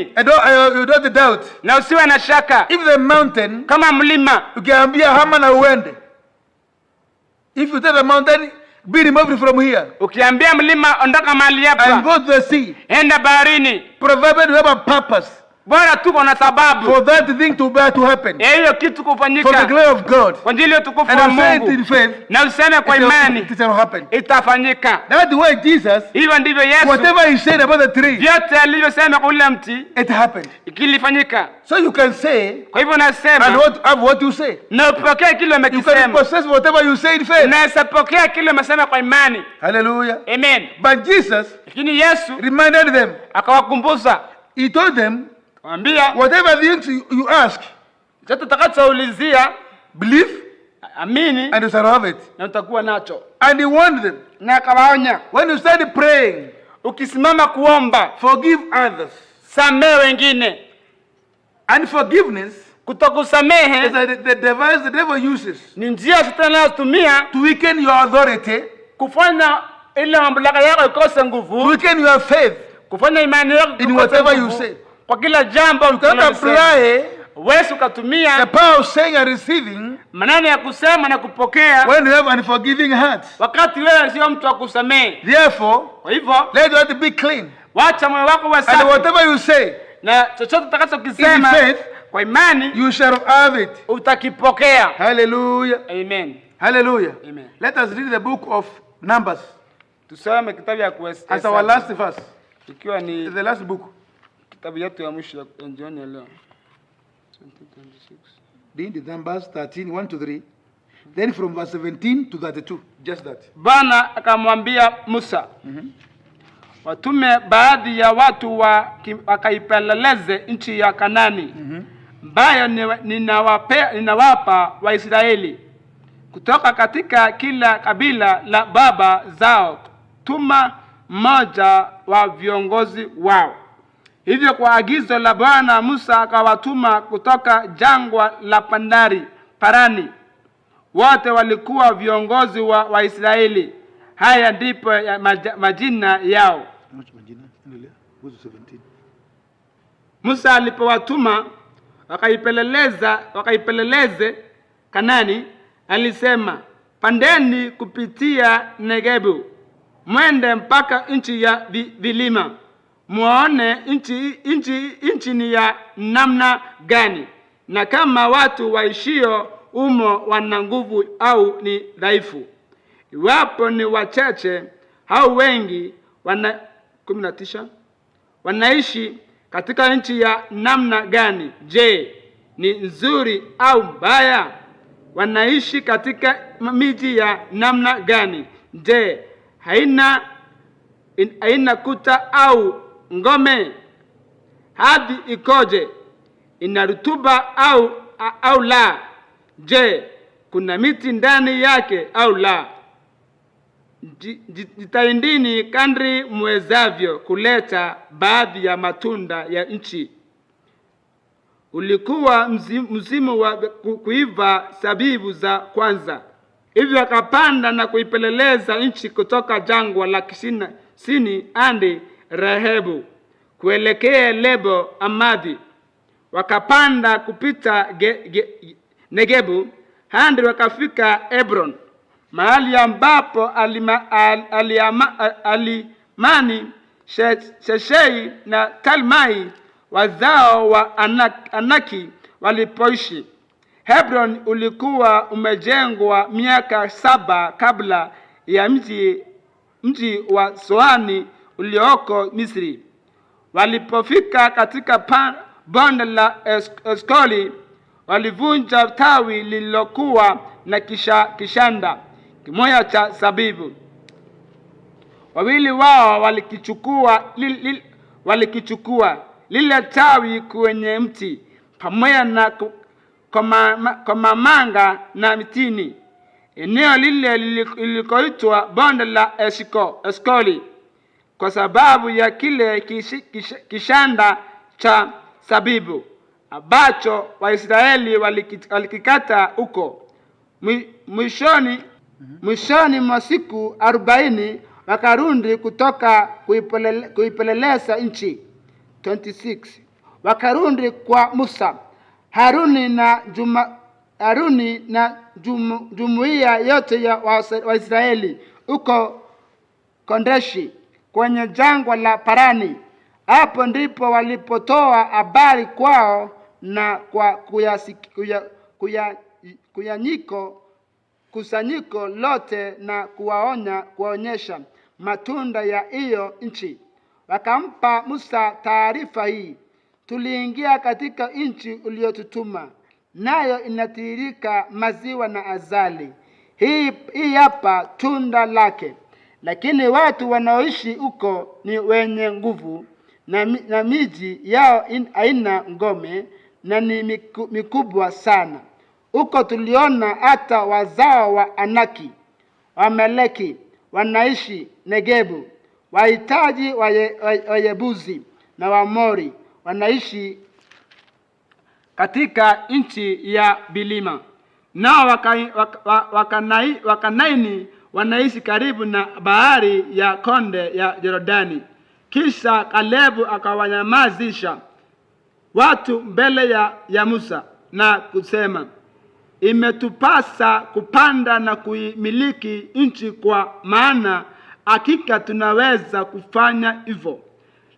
you don't doubt. na usiwe na shaka, If the mountain, kama mlima ukiambia hama na uende. If you tell the mountain, be removed from here ukiambia mlima ondoka mahali and hapa, go to the sea, enda baharini, provided you have a purpose bora tuko na sababu for that thing to happen, ya hiyo kitu for the kufanyika glory of God, kwa ajili ya utukufu and wa you say it Mungu, in faith, na useme kwa imani it shall happen. itafanyika. That's the way Jesus, Hivyo ndivyo Yesu whatever he said about the tree, vyote alivyosema kwa ule mti it happened. ikilifanyika. So you can say Kwa hivyo and nasema have what you say. na upokee kile You can umekisema, possess whatever you say in faith. unaweza pokea kile umesema kwa imani. Hallelujah. Amen. But Jesus Lakini Yesu reminded them, akawakumbusha, he told them, akamwambia, whatever things you ask, chochote utakachoulizia believe amini and you shall have it. na utakuwa nacho. And he warned them, Na akawaonya, when you start praying, ukisimama kuomba, forgive others. samehe wengine. And forgiveness Kutokusamehe is the device the devil uses ni njia shetani anayotumia to weaken your authority, kufanya ile mamlaka yako ikose to nguvu, weaken your faith kufanya imani yako in ikose whatever you nguvu. say. Kwa kila jambo You can't unalosema. apply Wewe the ukatumia power of saying and receiving maneno ya kusema na kupokea when you have an forgiving heart. wakati wewe sio mtu wa kusamehe. Therefore, Kwa hivyo let your heart be clean. wacha moyo wako uwe And safi, whatever you say, na chochote utakachokisema in faith, kwa imani you shall have it. utakipokea. Hallelujah. Amen. Hallelujah. Amen. Let us read the book of Numbers Tusome kitabu ya as our last verse. ikiwa ni The last book. kitabu yetu ya mwisho ya jioni ya leo. 2026. Read Numbers 13, 1 to 3. Then from verse 17 to 32. Just that. Bwana akamwambia Musa, watume baadhi ya watu wakaipeleleze nchi ya Kanani ambayo ninawapa Waisraeli. Kutoka katika kila kabila la baba zao tuma mmoja wa viongozi wao. Hivyo kwa agizo la Bwana Musa akawatuma kutoka jangwa la Parani. Wote walikuwa viongozi wa Waisraeli. Haya ndipo majina yao. Musa alipowatuma wakaipeleleze Kanani, alisema, pandeni kupitia Negebu, mwende mpaka nchi ya vilima, muone nchi ni ya namna gani, na kama watu waishio umo wana nguvu au ni dhaifu. Iwapo ni wachache au wengi, 19 wanaishi katika nchi ya namna gani? Je, ni nzuri au mbaya? Wanaishi katika miji ya namna gani? Je, haina kuta au ngome? Ardhi ikoje? Ina rutuba au la? Je, kuna miti ndani yake au la? Jitahidini kadri mwezavyo kuleta baadhi ya matunda ya nchi. Ulikuwa msimu wa kuiva zabibu za kwanza. Hivyo akapanda na kuipeleleza nchi kutoka jangwa la Sini hadi Rehobu kuelekea Lebo Amadhi. Wakapanda kupita Negebu hadi wakafika Hebron, mahali ambapo Alimani, Sheshai na Talmai, wazao wa Anaki, walipoishi. Hebron ulikuwa umejengwa miaka 7 kabla ya mji wa Soani ulioko Misri. Walipofika katika bonde la Eskoli, walivunja tawi lililokuwa na kishanda kimoja cha zabibu. Wawili wao walikichukua lile tawi kwenye mti pamoja na komamanga na mitini. Eneo lile lilikoitwa bonde la Eskoli kwa sababu ya kile kishanda cha zabibu ambacho Waisraeli walikikata huko. Mwishoni mwa siku 40 wakarudi kutoka kuipeleleza nchi. 26 Wakarudi kwa Musa, Haruni na jumuiya yote ya Waisraeli huko Kondeshi kwenye jangwa la Parani. Hapo ndipo walipotoa habari kwao na kwa kusanyiko lote na kuwaonyesha matunda ya hiyo nchi. Wakampa Musa taarifa hii: tuliingia katika nchi uliyotutuma, nayo inatiririka maziwa na asali. Hii hapa tunda lake. Lakini watu wanaoishi huko ni wenye nguvu, na miji yao haina ngome na ni mikubwa sana. Huko tuliona hata wazao wa Anaki, Wameleki wanaishi Negebu. Wahitaji Wayebuzi na Wamori wanaishi katika nchi ya bilima. Nao Wakanaini wanaishi karibu na bahari ya konde ya Yordani. Kisha Kalebu akawanyamazisha watu mbele ya Musa na kusema, imetupasa kupanda na kuimiliki nchi, kwa maana hakika tunaweza kufanya hivyo.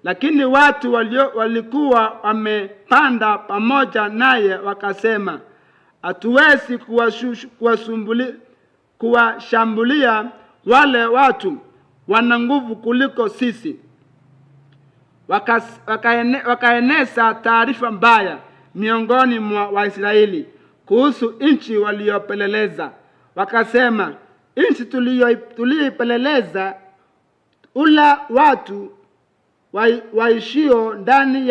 Lakini watu walikuwa wamepanda pamoja naye wakasema, hatuwezi kuwashambulia, wale watu wana nguvu kuliko sisi. Wakaeneza taarifa mbaya miongoni mwa Waisraeli kuhusu nchi waliopeleleza. Wakasema, nchi tuliyoipeleleza ula watu waishio ndani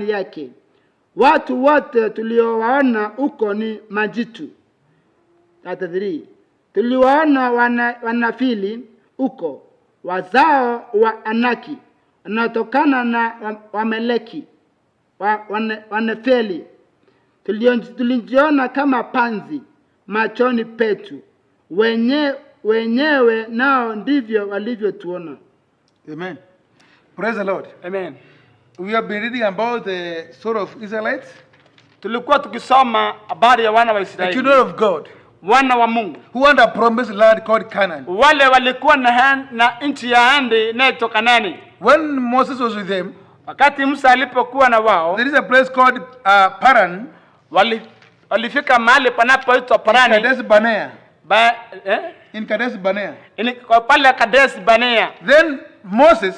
yake. Watu wote tuliowaona huko ni majitu. 33 Tuliwaona wanafili huko, wazao wa Anaki, wanaotokana na Wameleki, Wanefeli. Tulijiona kama panzi machoni petu wenyewe, nao ndivyo walivyotuona. Amen. Praise the Lord. Amen. We have been reading about the story of Israelites, Tulikuwa tukisoma habari ya wana wa the Israeli, children of God, wana wa Mungu, who want a promised land called Canaan. wale walikuwa na nchi ya ahadi inayoitwa Kanaani. When Moses was with them, Wakati Musa alipokuwa na wao, there is a place called Paran, walifika mahali panapoitwa in Parani, Kadesh Barnea. In Kadesh Barnea. kwa pale Kadesh Barnea. Then Moses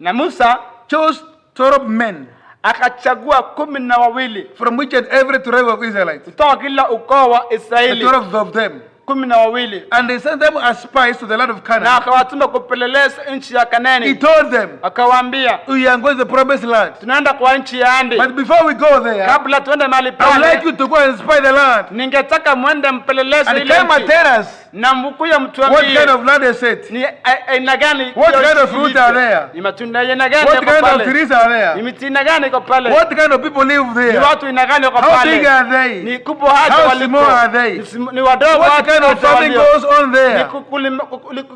Na Musa chose 12 men akachagua 12 from which and every tribe of Israelites, kutoka kila ukoo wa the Israeli, 12 of them. 12, And they sent them as spies to the land of na Canaan. akawatuma kupeleleza nchi ya He Kanaani. told them, Akawaambia, we are going to the promised land. tunaenda kwa nchi ya ahadi. But before we go there, Kabla tuende mahali I would like pale, you to go and spy the land. ningetaka mwende mpeleleze And ile come and nchi, tell us na mkuye what kind mtuambie of land they set. ni aina gani, What hiyo kind of nchi fruit ilivyo. are there? Ni matunda ya aina gani What yako kind of pale, trees are ni there? miti aina gani iko pale, What kind of people live ni there? watu aina gani wako How big pale, are they? ni kubwa haja How waliko, small are they? ni wadogo What watu kind of wote farming walio. goes on Ni there?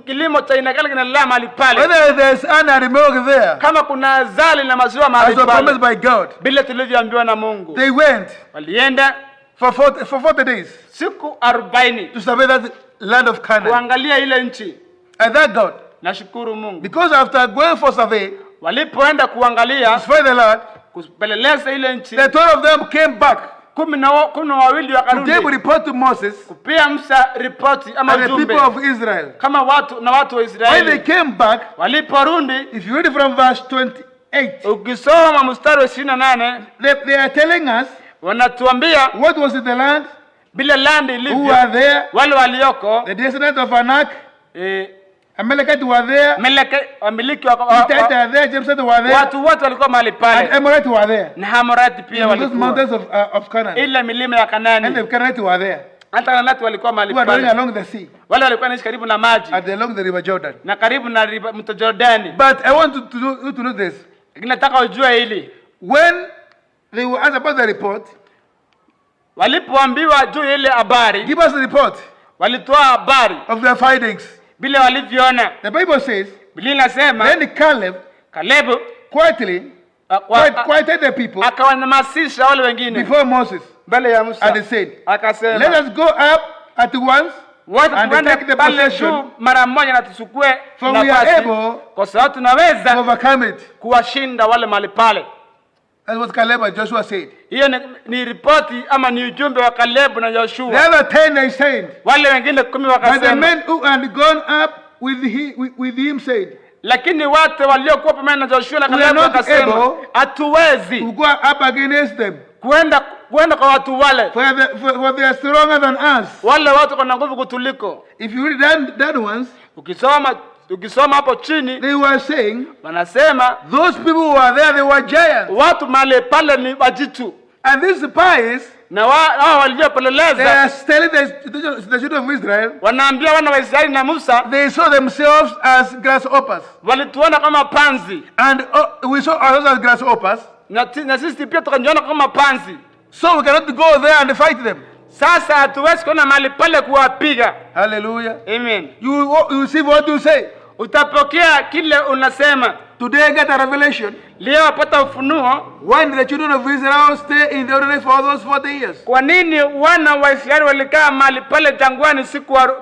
kilimo cha aina gani kinaendelea mahali pale, Whether there's honey and milk there, kama kuna zali na maziwa mahali as was promised pale, by God. bila tulivyoambiwa na Mungu. They went Walienda for 40 days siku 40 to survey that land of Canaan. kuangalia ile nchi. And thank God, Nashukuru Mungu, because after going for survey, walipoenda to kuangalia spy the land, kupeleleza ile nchi, the 12 of them came back 12 to wakarudi give report to Moses kupia Musa ripoti ama and the people ujumbe of Israel. kama watu wa When they Israeli. came back, Waliporudi, if you read from verse 28, ukisoma mstari wa 28, they are telling us wanatuambia what was in the land, bila land who ilivyo, were there, wale walioko the descendants of Anak, eh, Amalekite were there, wamiliki Hittite were there, Jebusites were there, watu wote walikuwa mahali and pale, Amorite were there. na Hamorati pia In those walikuwa, mountains of Canaan. ile milima ya And the Kanaani, Canaanites were there, hata Kanaanati walikuwa mahali who were running pale, along the sea wale walikuwa naishi karibu na maji and along the river Jordan. na karibu na mto Jordani. But I want you to know this. Nataka ujue hili, When they were asked about the report, walipoambiwa juu ya ile habari, give us the report walitoa habari of their findings. vile walivyoona. The Bible says, Biblia inasema then Caleb Kalebu quietly quieted the people akawanyamasisha wale wengine before Moses, mbele ya Musa, and he said, let akasema us go up at once wote and tuende take the pale possession, juu mara moja na tuchukue for we are nafasi, able kwa sababu to tunaweza overcome it. kuwashinda wale mahali pale. That's what Caleb and Joshua said. Hiyo ni ripoti ama ni ujumbe wa Kalebu na The Yoshua. other 10 they said, Wale wengine 10 but the wakasema, men who had gone up with him said, lakini watu waliokuwa pamoja na Joshua na we are Kalebu not wakasema, able hatuwezi to go up against them, kwenda kwa watu wale, for they are stronger than us. wale watu wana nguvu kutuliko. If you read that ones, Ukisoma hapo chini they were saying, wanasema those people who were there, they were giants. watu mahali pale ni wajitu, And these spies, na hao they waliopeleleza are telling the children of Israel, wanaambia wana wa Israeli na Musa, they saw themselves as grasshoppers. walituona kama panzi, And we saw ourselves as grasshoppers. na sisi pia tukajiona kama panzi. So we cannot go there and fight them. Sasa hatuwezi kwenda mahali pale kuwapiga. Hallelujah. Amen. You see what you say. Utapokea kile unasema. Today I get a revelation. Leo wapata ufunuo. Why did the children of Israel stay in the wilderness for those 40 years? Kwa nini wana wa Israeli walikaa mahali pale jangwani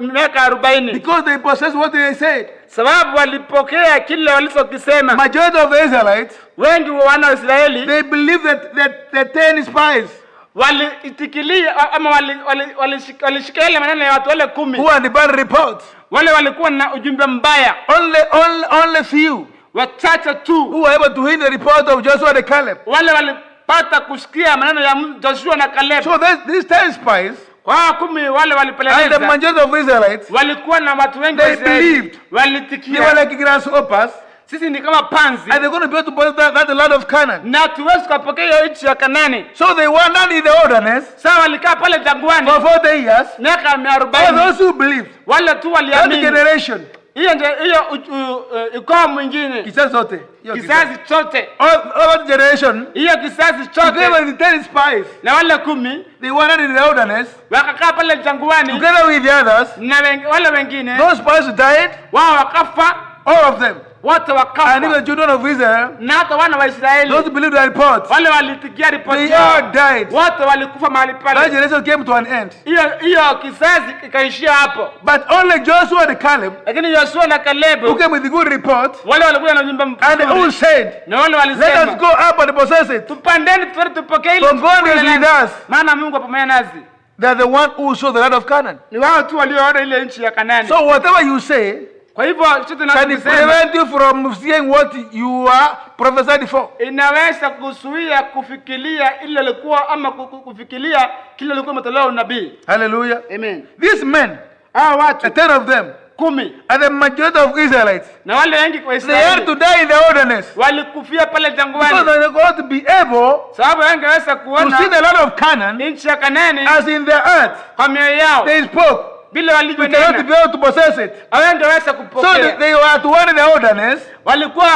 miaka 40? Because they possessed what they said. Sababu walipokea kile walichokisema. Majority of the Israelites, Wengi wa wana wa Israeli, they believe that the 10 spies waliitikilia ama walishikia ile maneno ya watu wale 10 who had the bad report. wale walikuwa na ujumbe mbaya. Only few Wachache tu who were able to hear the report of Joshua and Caleb. wale walipata kusikia maneno ya Joshua na Caleb. So these 10 spies Kwa 10 wale and the walipeleleza majority of Israelites, walikuwa na watu wengi they believed. They were walitikia, like grasshoppers, sisi ni kama panzi and they're going to be able to possess that land of Canaan. na tuwezi kupokea hiyo nchi ya Kanaani. So they wandered in the wilderness Sasa walikaa pale jangwani for 40 years. miaka For 40. those who believed, Wale tu that waliamini. generation, Hiyo ukoo mwingine, kizazi zote, kizazi chote, all that generation, hiyo kizazi chote together with the 10 spies, na wale 10 they wandered in the wilderness wakakaa pale jangwani together with the others. na wale wengine Those spies died, wao wakafa, all of them. wote And even wakafa, the children of Israel, na hata wana wa Israeli those who believed the report, wale walitikia ripoti they yao, all died. wote walikufa mahali That pale. generation came to an end. Hiyo kizazi ikaishia hapo. But only Joshua and Caleb, Lakini Yoshua na who Kalebu came with a good report, wale walikuwa na nyumba and who mzuri, said, na wale let us walisema go up and possess it. tupandeni tuende tupokee ile, For God is with us. maana Mungu pamoja nasi. They are the one who saw the land of Canaan. Ni wao tu walioona ile nchi ya Kanaani. So whatever you say Kwa hivyo chochote can tunachosema prevent you from seeing what you are prophesied for. inaweza kuzuia kufikiria ile ilikuwa, ama kufikiria kile ilikuwa imetolewa unabii. Hallelujah. Amen. These men, Hao watu 10 of them, 10 and the majority of Israelites, na wale wengi kwa they had to Israeli die in the wilderness walikufia pale because jangwani, they were going to be able sababu wangeweza to see kuona the land of Canaan nchi ya Kanaani as in their heart. kwa mioyo yao They spoke. vile We cannot walivyonena, be able to possess it. hawangeweza So kupokea. they were to one in the wilderness Walikuwa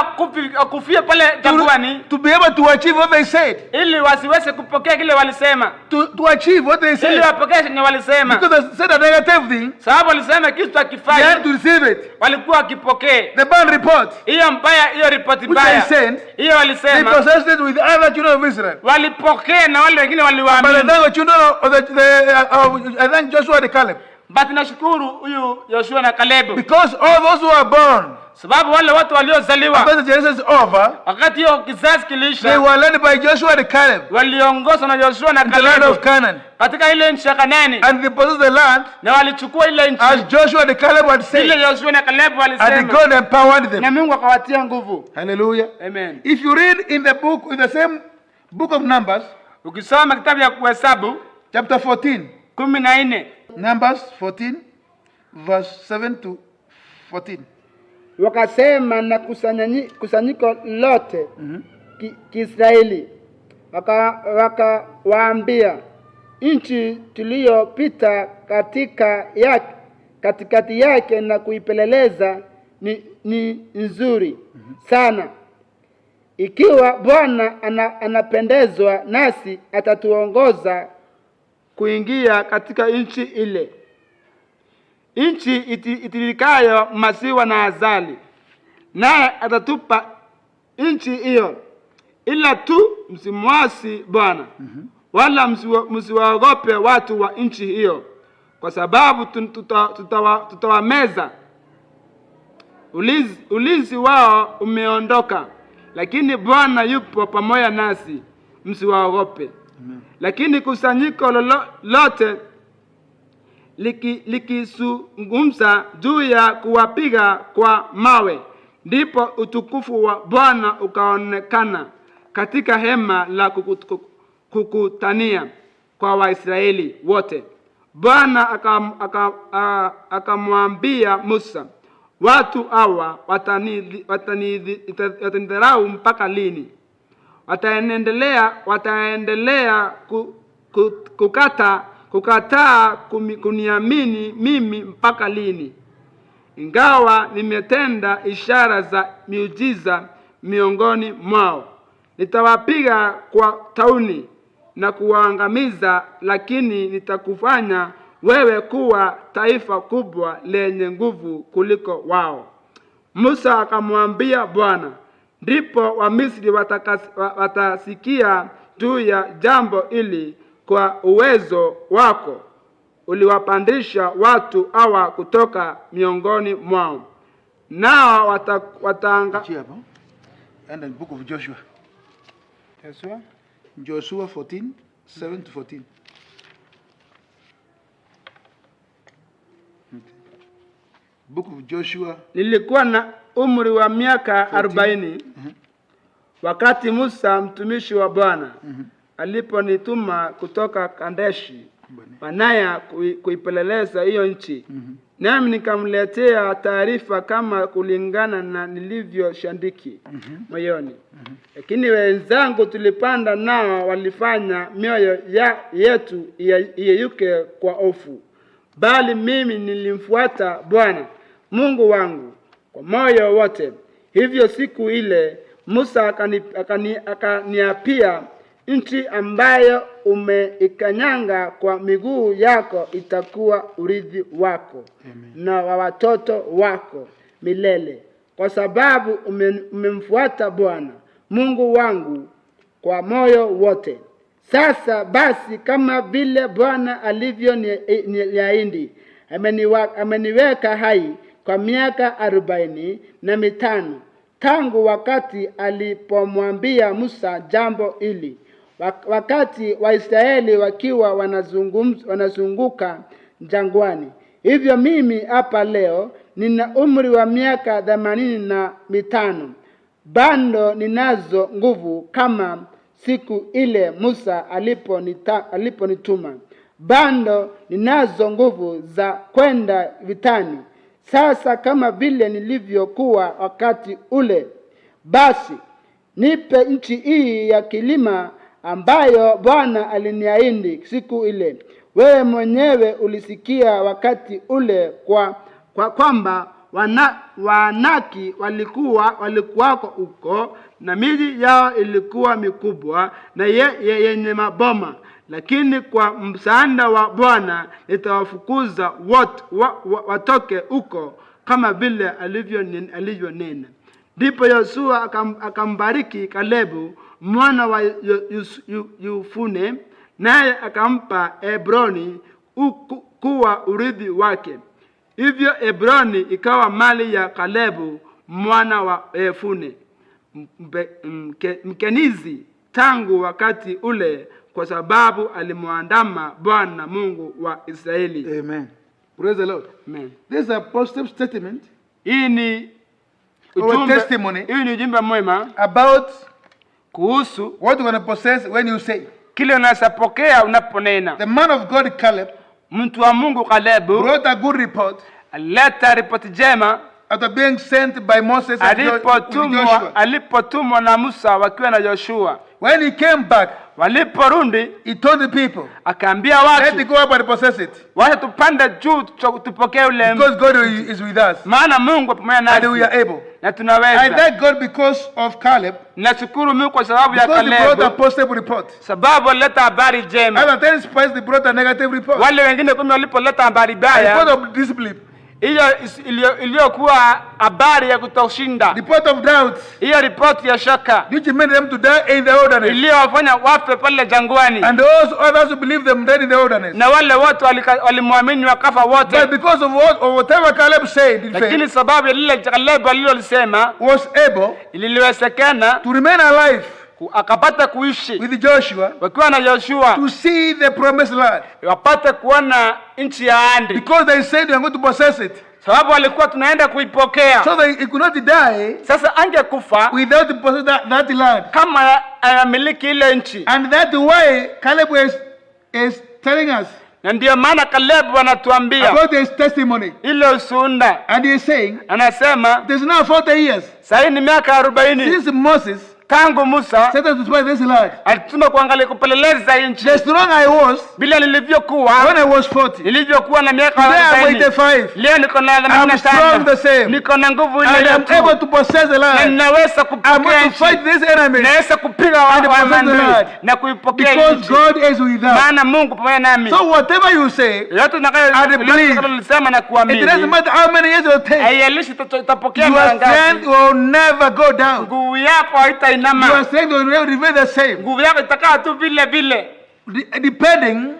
kufia pale jangwani to be able to achieve what they said. ili wasiweze kupokea kile walisema, To achieve what they ili said. wapokee chenye walisema, Because they said a negative thing, sababu walisema kitu they had akifanya to receive it. walikuwa wakipokee. The bad report, Hiyo mbaya, hiyo ripoti which they mbaya, sent, hiyo they walisema possessed it with other children of Israel. walipokea, na wale wengine But the waliwaamini. time the children of I think Joshua and Caleb, But nashukuru huyu Yoshua na Kalebu, because all those who are born sababu wale watu waliozaliwa after the generation is over, wakati hiyo kizazi they kilisha, were led by Joshua and Caleb waliongozwa na Yoshua na in the land Kalebu of Canaan, katika ile nchi ya Kanaani, and they possessed the land na walichukua ile nchi as Joshua and Caleb had ile said, Yoshua na Kalebu and walisema, God empowered na them. Mungu akawatia nguvu. Hallelujah. Amen. If you read in the same book of Numbers, Ukisoma kitabu ya Kuhesabu chapter 14, 14, Numbers 14, verse 7 to 14. Wakasema na kusanyiko lote Kiisraeli, wakawaambia, nchi tuliyopita katikati yake na kuipeleleza ni nzuri sana. Ikiwa Bwana anapendezwa nasi, atatuongoza kuingia katika nchi ile, nchi itirikayo maziwa na asali, naye atatupa nchi hiyo. Ila tu msimwasi Bwana, wala msiwaogope watu wa nchi hiyo, kwa sababu tutawameza. Ulinzi wao umeondoka, lakini Bwana yupo pamoja nasi, msiwaogope. Lakini kusanyiko lote likizungumza juu ya kuwapiga kwa mawe, ndipo utukufu wa Bwana ukaonekana katika hema la kukutania kwa Waisraeli wote. Bwana akamwambia Musa, watu hawa watanidharau mpaka lini? Wataendelea kukataa kuniamini mimi mpaka lini? Ingawa nimetenda ishara za miujiza miongoni mwao, nitawapiga kwa tauni na kuwaangamiza, lakini nitakufanya wewe kuwa taifa kubwa lenye nguvu kuliko wao. Musa akamwambia Bwana, ndipo Wamisri watasikia juu ya jambo hili. Kwa uwezo wako uliwapandisha watu hawa kutoka miongoni mwao, nao And the book of Joshua. Joshua 14, 7 to 14. Book of Joshua. Nilikuwa na umri wa miaka 40 wakati Musa mtumishi wa Bwana aliponituma kutoka Kadeshi Barnea kuipeleleza hiyo nchi. Nami nikamletea taarifa kama kulingana na nilivyoshandiki moyoni. Lakini wenzangu tulipanda nao walifanya mioyo yetu iyeyuke kwa hofu. Bali mimi nilimfuata Bwana Mungu wangu kwa moyo wote. Hivyo siku ile Musa akaniapia, nchi ambayo umeikanyanga kwa miguu yako itakuwa urithi wako. Amen. Na wa watoto wako milele, kwa sababu umemfuata Bwana Mungu wangu kwa moyo wote. Sasa basi, kama vile Bwana alivyoniahidi, ameniweka hai kwa miaka 45 tangu wakati alipomwambia Musa jambo hili, wakati Waisraeli wakiwa wanazunguka jangwani. Hivyo mimi hapa leo nina umri wa miaka 85, bado ninazo nguvu kama siku ile Musa aliponituma. Bado ninazo nguvu za kwenda vitani sasa kama vile nilivyokuwa wakati ule. Basi nipe nchi hii ya kilima ambayo Bwana aliniahidi siku ile. Wewe mwenyewe ulisikia wakati ule kwamba Waanaki walikuwako huko, na miji yao ilikuwa mikubwa na yenye maboma. Lakini kwa msaada wa Bwana nitawafukuza wote watoke huko kama vile alivyonena. Ndipo Yoshua akambariki Kalebu mwana wa Yefune, naye akampa Hebroni kuwa urithi wake. Hivyo Hebroni ikawa mali ya Kalebu mwana wa Yefune Mkenizi tangu wakati ule, kwa sababu alimwandama Bwana Mungu wa Israeli. Amen. Praise the Lord. Amen. This is a positive statement. Hii ni testimony. Hii ni ujumbe mwema About kuhusu what you're going to possess when you say. kile unasapokea unaponena. The man of God Caleb Mtu wa Mungu Kalebu brought a good report alileta ripoti jema after being sent by Moses and Joshua. Alipotumwa na Musa wakiwa na Joshua. When he came back, Waliporudi, he told the people, akaambia let watu, me go up and possess it, wacha tupande juu tupokee ule, because God is with us maana Mungu pamoja nasi and we are able. na I tunaweza. thank God because of Caleb, Nashukuru Mungu kwa sababu ya because he brought a Kalebu, positive report. sababu alileta habari jema. Other 10 spies, they brought a negative report. Wale wengine kumi walipoleta habari A report baya, of disbelief, hiyo iliyokuwa habari ya kutoshinda, report of doubt, hiyo ripoti ya shaka which made them to die in the wilderness. iliyowafanya wafe pale jangwani, And those others who believed them died in the wilderness. na wale wote walimwamini wakafa But wote. because of whatever Caleb said in Lakini faith, sababu ya lile Kalebu alilolisema was able liliwezekana, to remain alive akapata kuishi with Joshua wakiwa na Joshua, to see the promised land. wapate kuona nchi ya ahadi, Because they said we are going to possess it. sababu walikuwa tunaenda kuipokea. So he could not die Sasa angekufa without possessing that land. kama anamiliki ile nchi, And that's why Caleb is telling us na ndio maana Kalebu anatuambia about his testimony. ile usunda. And he is saying, Anasema there's now 40 years sasa ni miaka 40 since Moses tangu Musa set us to spy this land. alituma kuangalia kupeleleza nchi. The strong I was Bila nilivyokuwa when I was 40. nilivyokuwa na miaka Today I'm 40, 85. leo niko na I'm strong the same. niko na nguvu And ile I'm able to possess the na land. ninaweza I'm kupokea going to nchi, fight this enemy naweza kupiga and possess the waadui land. na kuipokea Because nchi, God is with us. maana Mungu pamoja nami. So whatever you say, Yote I believe. tunakalolisema na it kuamini, doesn't matter how many years it will take. haijalishi utapokea Your mara strength ngapi, will never go down. nguvu yako Your haitainama, strength will remain the same. nguvu yako itakaa tu vile vile, Depending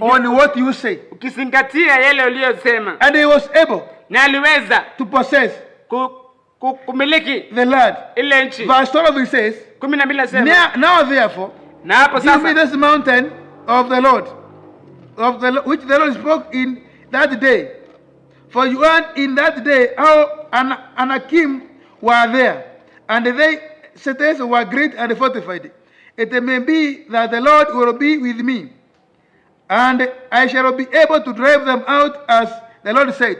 on what you say. ukizingatia yale uliyosema. And he was able Na aliweza to possess kumiliki the land. ile nchi. Verse 12 it says, 12 nasema, now therefore, na hapo give me sasa this mountain of the Lord, which the Lord spoke in that day. For you heard in that day how Anakim were there, and they cities were great and fortified. It may be that the Lord will be with me, and I shall be able to drive them out as the Lord said.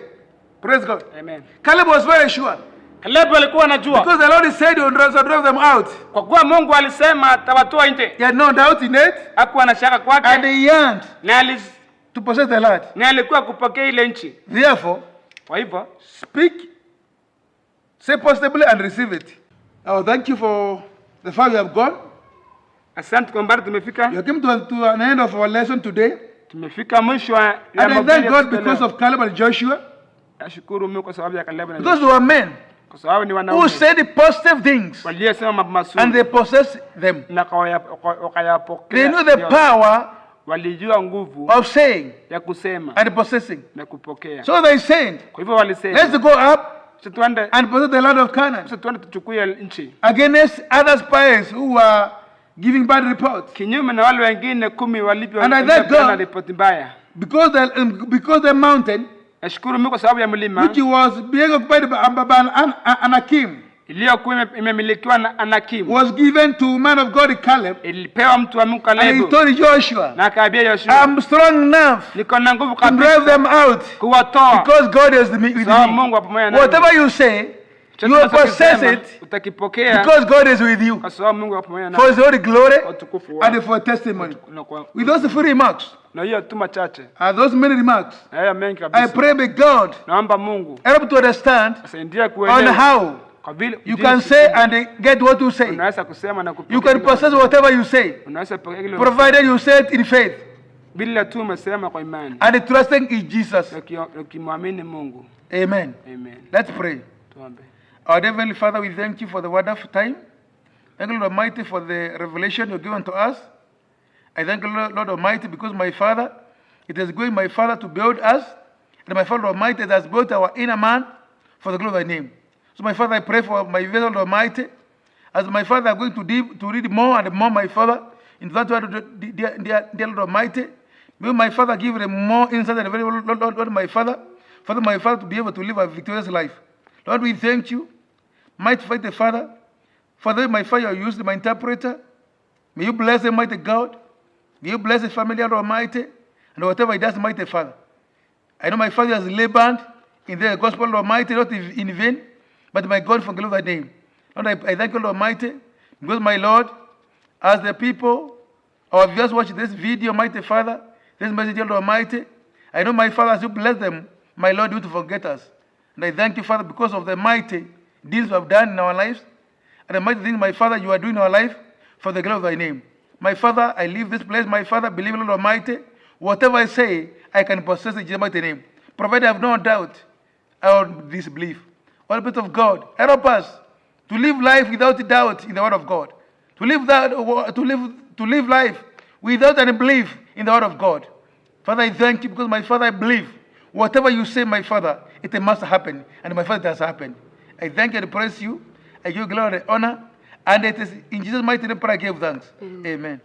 Praise God. Amen. Caleb was very sure, Kalebu alikuwa anajua because the Lord said he would drive them out. kwa kuwa Mungu alisema atawatoa nje, He had no doubt in it, hakuwa na shaka and kwake, he yearned to possess the land. na alikuwa kupokea ile nchi. Therefore, Kwa hivyo speak, say positively, and receive it. Oh, thank you for the far you have gone. asante kwa mbali tumefika, You came to an end of our lesson today. tumefika mwisho ya And I mahubiri thank ya God siku ya because leo. of Caleb and Joshua. Nashukuru Mungu kwa sababu ya Kalebu na Because they were men kwa sababu ni who wanaume said positive things waliosema mambo mazuri and they possessed them. na wakayapokea. They knew the power Walijua nguvu of saying ya kusema and possessing. na kupokea. So they said, Kwa hivyo walisema, let's go up tuende and possess the land of Canaan tuchukue nchi, against other spies who were giving bad reports. kinyume na wale wengine 10 And I thank walipopeana God. ripoti mbaya. Because the mountain, Nashukuru Mungu kwa sababu ya mlima which was being occupied by Anakim, iliyokuwa imemilikiwa na Anakim, was given to man of God Caleb, ilipewa mtu wa Mungu and he Kalebu, told Joshua, na akaambia Yoshua, I'm strong enough niko na nguvu to drive kabisa them out kuwatoa, because God is with me. sababu Mungu pamoja nami. Whatever you say, you will possess it utakipokea because God is with you, kwa sababu Mungu pamoja for nami, His holy glory utukufu wake. and for testimony. With those few remarks, Na hiyo tu machache, those many remarks, na haya mengi I kabisa, pray may God naomba Mungu help to understand asaidie on kuelewa how kwa vile you can say and get what you say. unaweza kusema na kupokea. You can possess whatever you say, Unaweza kupokea kile provided you say it in faith bila tu umesema kwa imani and trusting in Jesus. ukimwamini Mungu. Amen. Amen. Let's pray. Tuombe. Our Heavenly Father, we thank you for the wonderful time. Thank you, Lord Almighty, for the revelation you've given to us. I thank you, Lord Almighty, because my Father, it is going, my Father, to build us. And my Father Almighty has built our inner man for the glory of thy name. So my Father, I pray for my vessel, Lord Almighty, as my Father, I'm going to read more and more, my Father, in that word, dear Lord Almighty. May my Father give them more insight and very Lord, my Father, my Father, to be able to live a victorious life. Lord, we thank you. Mighty Father, Father, Father, my Father, you used my interpreter. May you bless him, mighty God. May you bless the family, Lord Almighty, and whatever he does, mighty Father. I know my Father has labored in the gospel, Lord Almighty, not in vain, but my God, for the glory of thy name. Lord, I thank you, Lord Almighty, because my Lord, as the people, our viewers watch this video, mighty Father, this message, Lord Almighty, I know my Father, as you bless them, my Lord, you to forget us. And I thank you, Father, because of the mighty deeds you have done in our lives, and the mighty things, my Father, you are doing in our life for the glory of thy name. My Father, I leave this place, my Father, believe in Lord Almighty, whatever I say, I can possess in Jesus' mighty name. Provided I have no doubt or disbelief. All bit of God, help us to live life without doubt in the word of God. To live life without any belief in the word of God. Father, I thank you because my Father, I believe whatever you say, my Father, it must happen. And my Father, it has happened. I thank you and praise you. I give you glory and honor. And it is in Jesus' mighty name I give thanks. Amen.